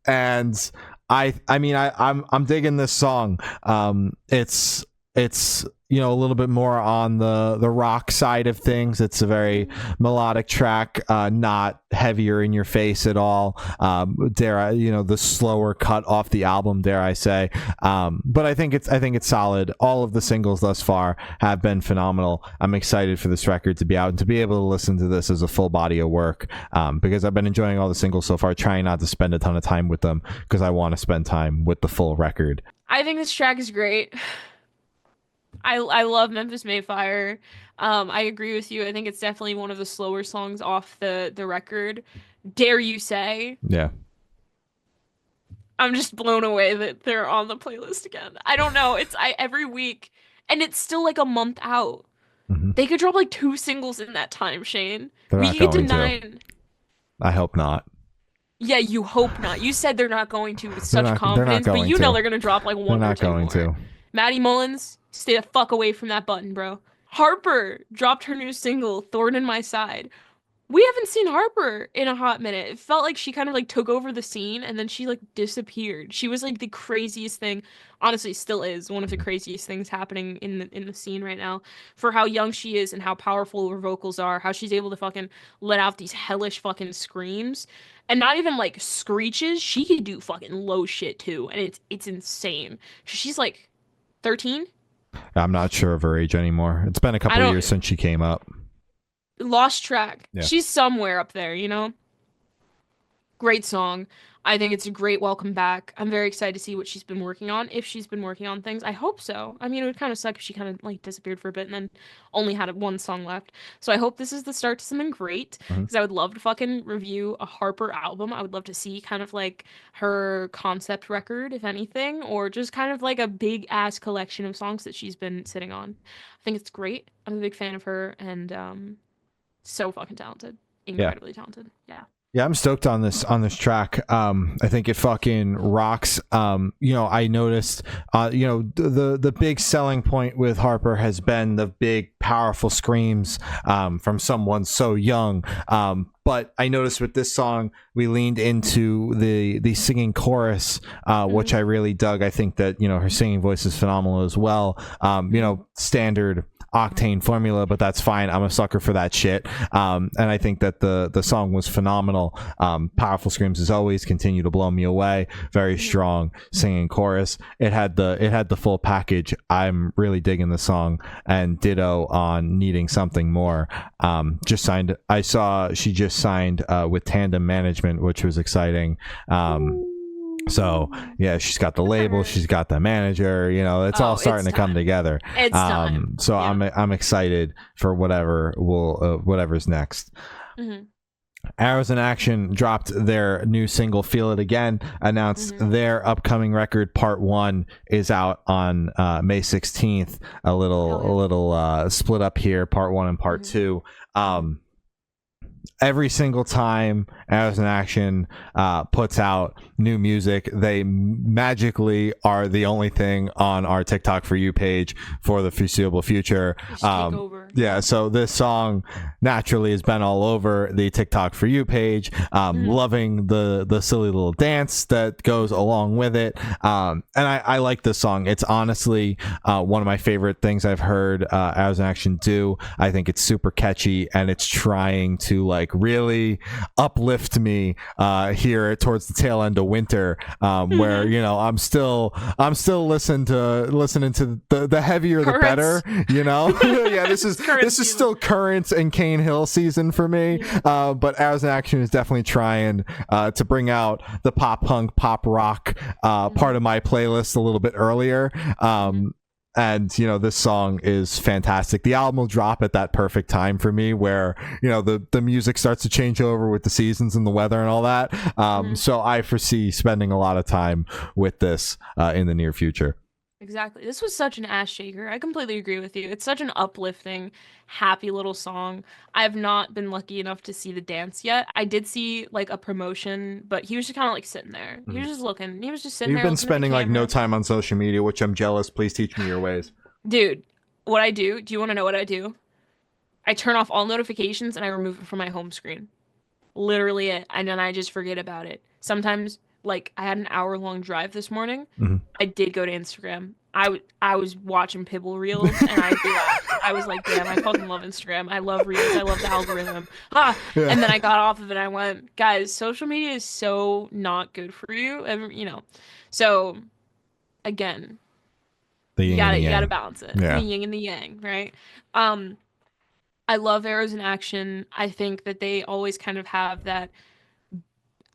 And I'm digging this song. It's it's a little bit more on the rock side of things. It's a very melodic track, not heavier in your face at all. Dare I, the slower cut off the album, dare I say. But I think it's solid. All of the singles thus far have been phenomenal. I'm excited for this record to be out and to be able to listen to this as a full body of work, because I've been enjoying all the singles so far, trying not to spend a ton of time with them because I want to spend time with the full record. I think this track is great. I love Memphis Mayfire. I agree with you. I think it's definitely one of the slower songs off the record. Dare you say? Yeah. I'm just blown away that they're on the playlist again. I don't know. It's every week, and it's still like a month out. Mm-hmm. They could drop like 2 singles in that time, Shane. They're We not could get to going 9. I hope not. Yeah, you hope not. You said they're not going to with such They're not confidence, but you going know to. they're gonna drop like one They're or not two going more. to. Maddie Mullins, stay the fuck away from that button, bro. Harper dropped her new single, Thorn in My Side. We haven't seen Harper in a hot minute. It felt like she kind of like took over the scene and then she like disappeared. She was like the craziest thing. Honestly, still is one of the craziest things happening in the scene right now for how young she is and how powerful her vocals are, how she's able to fucking let out these hellish fucking screams. And not even like screeches. She can do fucking low shit too, and it's insane. She's like 13? I'm not sure of her age anymore. It's been a couple of years since she came up. Lost track. Yeah. She's somewhere up there, Great song. I think it's a great welcome back. I'm very excited to see what she's been working on. If she's been working on things, I hope so. I mean, it would kind of suck if she kind of like disappeared for a bit and then only had one song left. So I hope this is the start to something great, because I would love to fucking review a Harper album. I would love to see kind of like her concept record, if anything, or just kind of like a big ass collection of songs that she's been sitting on. I think it's great. I'm a big fan of her, and so fucking talented. Incredibly talented. Yeah. Yeah, I'm stoked on this track. I think it fucking rocks. I noticed the big selling point with Harper has been the big powerful screams from someone so young. But I noticed with this song we leaned into the singing chorus, which I really dug. I think that her singing voice is phenomenal as well. Standard Octane formula, but that's fine. I'm a sucker for that shit. And I think that the song was phenomenal. Powerful screams as always, continue to blow me away. Very strong singing chorus. It had the full package. I'm really digging the song, and ditto on Needing Something More. I saw she just signed with Tandem Management, which was exciting. So yeah, she's got the label, she's got the manager, it's all starting to come together. It's time. So yeah. I'm excited for whatever's next. Arrows in Action dropped their new single Feel It Again, announced their upcoming record Part 1 is out on May 16th. A little split up here, Part 1 and Part 2. Every single time Arrows in Action puts out new music, they magically are the only thing on our TikTok For You page for the foreseeable future. Yeah, so this song naturally has been all over the TikTok For You page. Loving the silly little dance that goes along with it. And I like this song. It's honestly one of my favorite things I've heard Arrows in Action do. I think it's super catchy, and it's trying to like really uplift me here towards the tail end of winter, where I'm still listening to the heavier the better. Yeah, this is still Currents and Cane Hill season for me. But Arrows in Action is definitely trying to bring out the pop punk, pop rock part of my playlist a little bit earlier. And this song is fantastic. The album will drop at that perfect time for me, where the music starts to change over with the seasons and the weather and all that. So I foresee spending a lot of time with this in the near future. Exactly. This was such an ass shaker. I completely agree with you. It's such an uplifting, happy little song. I've not been lucky enough to see the dance yet. I did see like a promotion, but he was just kind of like sitting there. He was just looking. He was just sitting there. You've been spending like no time on social media, which I'm jealous. Please teach me your ways. Dude, what I do you want to know what I do? I turn off all notifications and I remove it from my home screen. Literally it. And then I just forget about it. Sometimes, like, I had an hour-long drive this morning. I did go to Instagram. I was watching Pibble reels and I laughed. I was like, damn, I fucking love Instagram. I love reels. I love the algorithm. Ha! Yeah. And then I got off of it. And I went, guys, social media is so not good for you. And, so again, The yin and the you gotta yang. balance it. The Yeah. yin and the yang, right? Um, I love Arrows in Action. I think that they always kind of have that.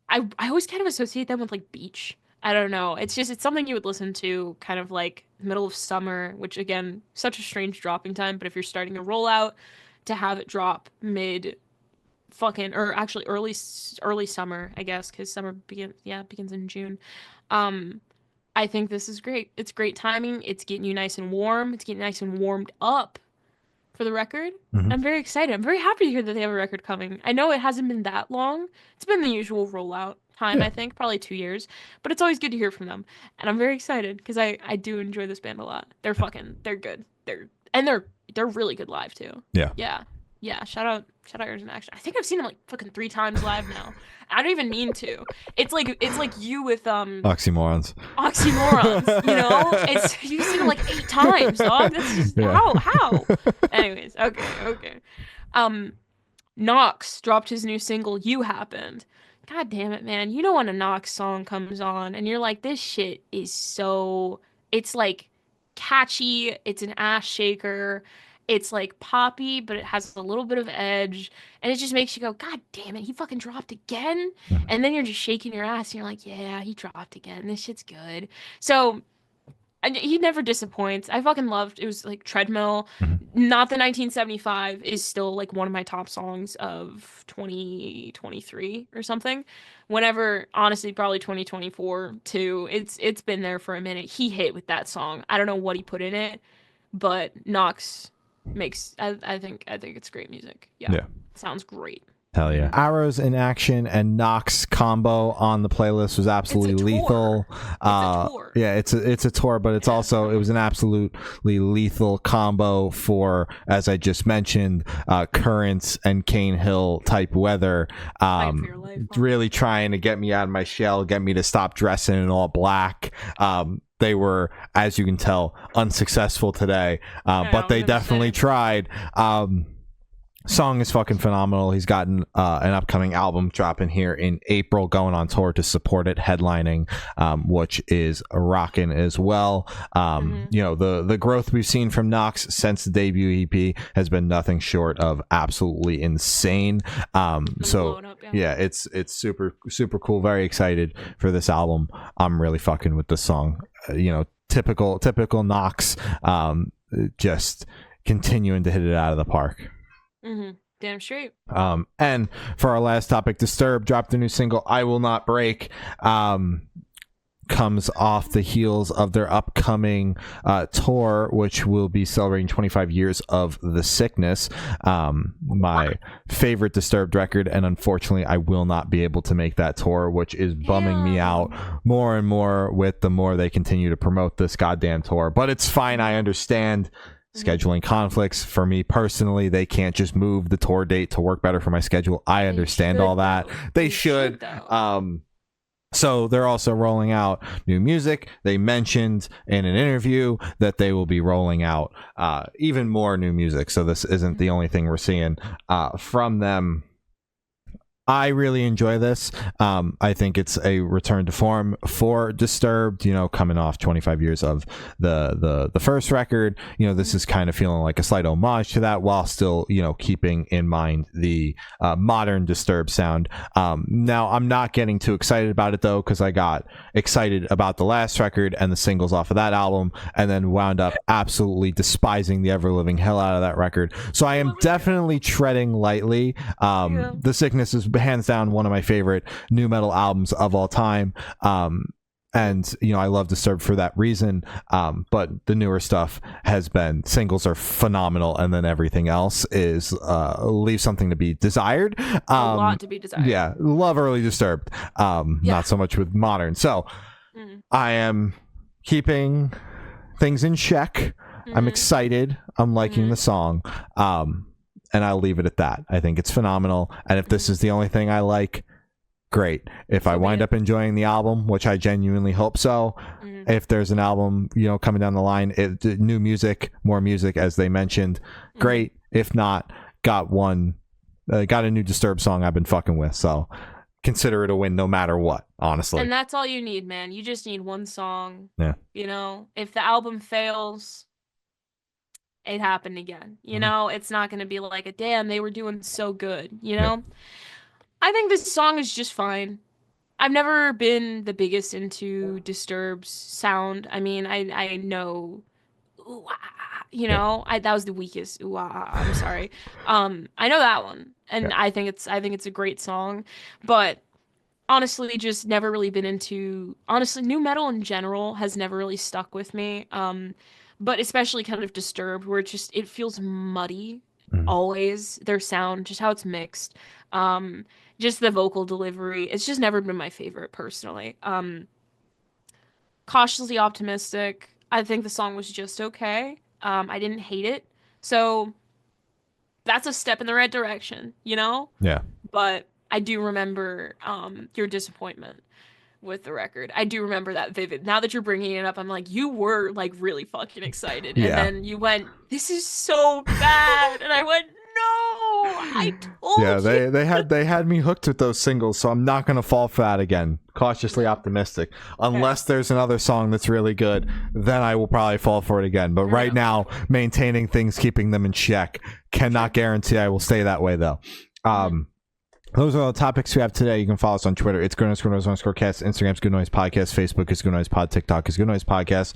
I always kind of associate them with like beach. I don't know. It's something you would listen to kind of like middle of summer, which again, such a strange dropping time, but if you're starting a rollout to have it drop mid fucking or actually early summer, I guess, cuz summer begins in June. Um I think this is great. It's great timing. It's getting you nice and warm. It's getting nice and warmed up for the record. Mhm. I'm very excited. I'm very happy to hear that they have a record coming. I know it hasn't been that long. It's been the usual rollout time, Yeah. I think, probably 2 years. But it's always good to hear from them. And I'm very excited because I do enjoy this band a lot. They're good. They're really good live too. Yeah. Yeah. Yeah. Shout out Ears in Action. I think I've seen them like fucking 3 times live now. I don't even mean to. It's like you with Oxymorons. It's you've seen it like 8 times, dog. That's just Yeah. how. Anyways, okay. Knox dropped his new single "You Happened." God damn it, man. You know when a Knox song comes on and you're like, this shit is so it's like catchy, it's an ass shaker. It's like poppy, but it has a little bit of edge, and it just makes you go, God damn it, he fucking dropped again. And then you're just shaking your ass, and you're like, yeah, he dropped again. This shit's good. So and he never disappoints. I fucking loved it was like Treadmill. Mhm. Not the 1975 is still like one of my top songs of 2023 or something. Whenever honestly probably 2024 too. It's been there for a minute. He hit with that song. I don't know what he put in it, but Knox makes I think it's great music. Yeah. Sounds great. Hell yeah. Arrows in Action and Nox combo on the playlist was absolutely lethal. It's a tour. Yeah, it's a tour, but it's also it was an absolutely lethal combo for, as I just mentioned, Currents and Cane Hill type weather. Fight for your life, huh? Really trying to get me out of my shell, get me to stop dressing in all black. They were, as you can tell, unsuccessful today, but they definitely tried. Song is fucking phenomenal. He's gotten an upcoming album dropping here in April, going on tour to support it, headlining, which is rocking as well. You know, the growth we've seen from Knox since the debut EP has been nothing short of absolutely insane. So Up, yeah, it's super cool. Very excited for this album. I'm really fucking with the song. You know, typical Knox, just continuing to hit it out of the park. Damn straight. And for our last topic, Disturbed dropped a new single, I Will Not Break. Comes off the heels of their upcoming tour, which will be celebrating 25 years of The Sickness, my favorite Disturbed record, and unfortunately I will not be able to make that tour, which is bumming me out more and more with the more they continue to promote this goddamn tour. But it's fine, I understand scheduling conflicts. For me personally, they can't just move the tour date to work better for my schedule. I understand all that. They should. So they're also rolling out new music. They mentioned in an interview that they will be rolling out even more new music. So this isn't the only thing we're seeing from them. I really enjoy this. I think it's a return to form for Disturbed, you know, coming off 25 years of the first record. You know, this is kind of feeling like a slight homage to that while still, you know, keeping in mind the modern Disturbed sound. Now, I'm not getting too excited about it, though, because I got excited about the last record and the singles off of that album and then wound up absolutely despising the ever-living hell out of that record. So I am definitely treading lightly. The Sickness is hands down one of my favorite nu metal albums of all time, and you know, I love Disturbed for that reason, but the newer stuff has been, singles are phenomenal, and then everything else is leaves something to be desired. A lot to be desired. Yeah, love early Disturbed, not so much with modern. So I am keeping things in check. I'm excited, I'm liking the song, and I'll leave it at that. I think it's phenomenal. And if this is the only thing I like, great. If I wind up enjoying the album, which I genuinely hope so, if there's an album, you know, coming down the line, new music, more music, as they mentioned, great. If not, got a new Disturbed song I've been fucking with, so consider it a win no matter what, honestly. And that's all you need, man. You just need one song. Yeah. You know, if the album fails, it happened again. You know, it's not going to be like a damn, they were doing so good, you know? I think this song is just fine. I've never been the biggest into Disturbed's sound. I mean, I know, ooh, you know, that was the weakest. Ooh, I'm sorry. I know that one, and I think it's a great song, but honestly, just never really been into. Honestly, new metal in general has never really stuck with me. But especially kind of Disturbed, where it feels muddy. Always their sound, just how it's mixed. Just the vocal delivery. It's just never been my favorite personally. Cautiously Optimistic. I think the song was just okay. I didn't hate it. So that's a step in the right direction, you know? Yeah. But I do remember your disappointment with the record. I do remember that vivid. Now that you're bringing it up, I'm like, you were like really fucking excited. Yeah. And then you went, this is so bad. And I went, no, I told you. they had me hooked with those singles, so I'm not gonna fall for that again. Cautiously Optimistic, unless there's another song that's really good, then I will probably fall for it again. But right now, maintaining things, keeping them in check, cannot guarantee I will stay that way though. Those are all the topics we have today. You can follow us on Twitter. It's Good Noise, _cast. Instagram's Good Noise Podcast. Facebook is Good Noise Pod. TikTok is Good Noise Podcast.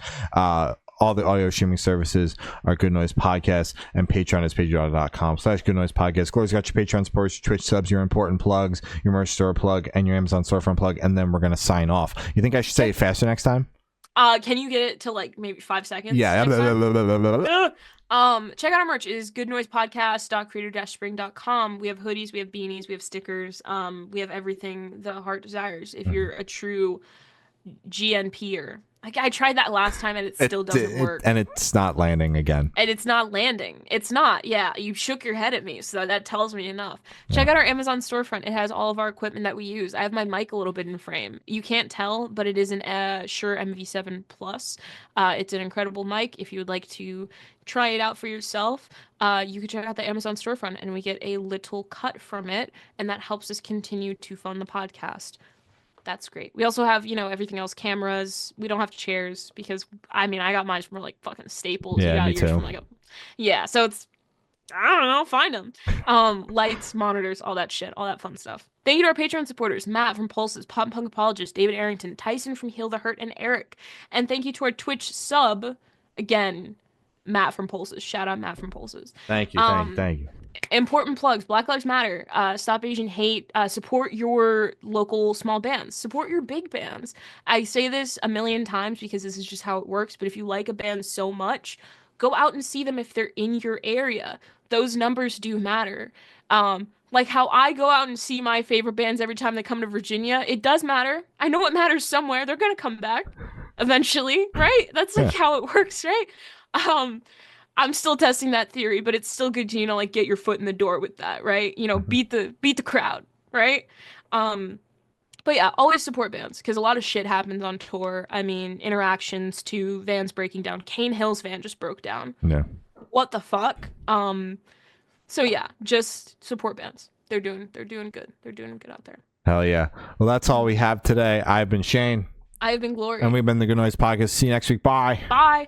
All the audio streaming services are Good Noise Podcast, and Patreon is patreon.com/Good Noise Podcast. Gloria's got your Patreon supporters, your Twitch subs, your important plugs, your merch store plug, and your Amazon storefront plug, and then we're going to sign off. You think I should say it faster next time? Can you get it to like maybe 5 seconds? Yeah. Check out our merch. It is goodnoisepodcast.creator-spring.com. We have hoodies, we have beanies, we have stickers, we have everything the heart desires. If you're a true GNPer. Like, I tried that last time and it still doesn't work. And it's not landing again. And it's not landing. It's not. Yeah, you shook your head at me, so that tells me enough. Check out our Amazon storefront. It has all of our equipment that we use. I have my mic a little bit in frame. You can't tell, but it is an Shure MV7 Plus. It's an incredible mic. If you would like to try it out for yourself, you can check out the Amazon storefront, and we get a little cut from it, and that helps us continue to fund the podcast. That's great. We also have, you know, everything else, cameras. We don't have chairs because, I mean, I got mine from like fucking Staples. Yeah, you got me yours too. from like so it's, I don't know, find them. Lights, monitors, all that shit, all that fun stuff. Thank you to our Patreon supporters, Matt from Pulses, Pop Punk Apologist, David Arrington, Tyson from Heal the Hurt, and Eric. And thank you to our Twitch sub, again, Matt from Pulses. Shout out Matt from Pulses. Thank you. Thank you. Important plugs. Black Lives Matter. Stop Asian hate. Support your local small bands. Support your big bands. I say this a million times because this is just how it works, but if you like a band so much, go out and see them if they're in your area. Those numbers do matter. Like how I go out and see my favorite bands every time they come to Virginia. It does matter. I know it matters somewhere. They're going to come back eventually, right? That's like how it works, right? I'm still testing that theory, but it's still good to, you know, like get your foot in the door with that, right? You know, beat the crowd, right? But yeah, always support bands because a lot of shit happens on tour. I mean, interactions to vans breaking down. Cane Hill's van just broke down. Yeah. What the fuck? So yeah, just support bands. They're doing good. They're doing good out there. Hell yeah. Well, that's all we have today. I've been Shane. I've been Gloria. And we've been the Good Noise Podcast. See you next week. Bye. Bye.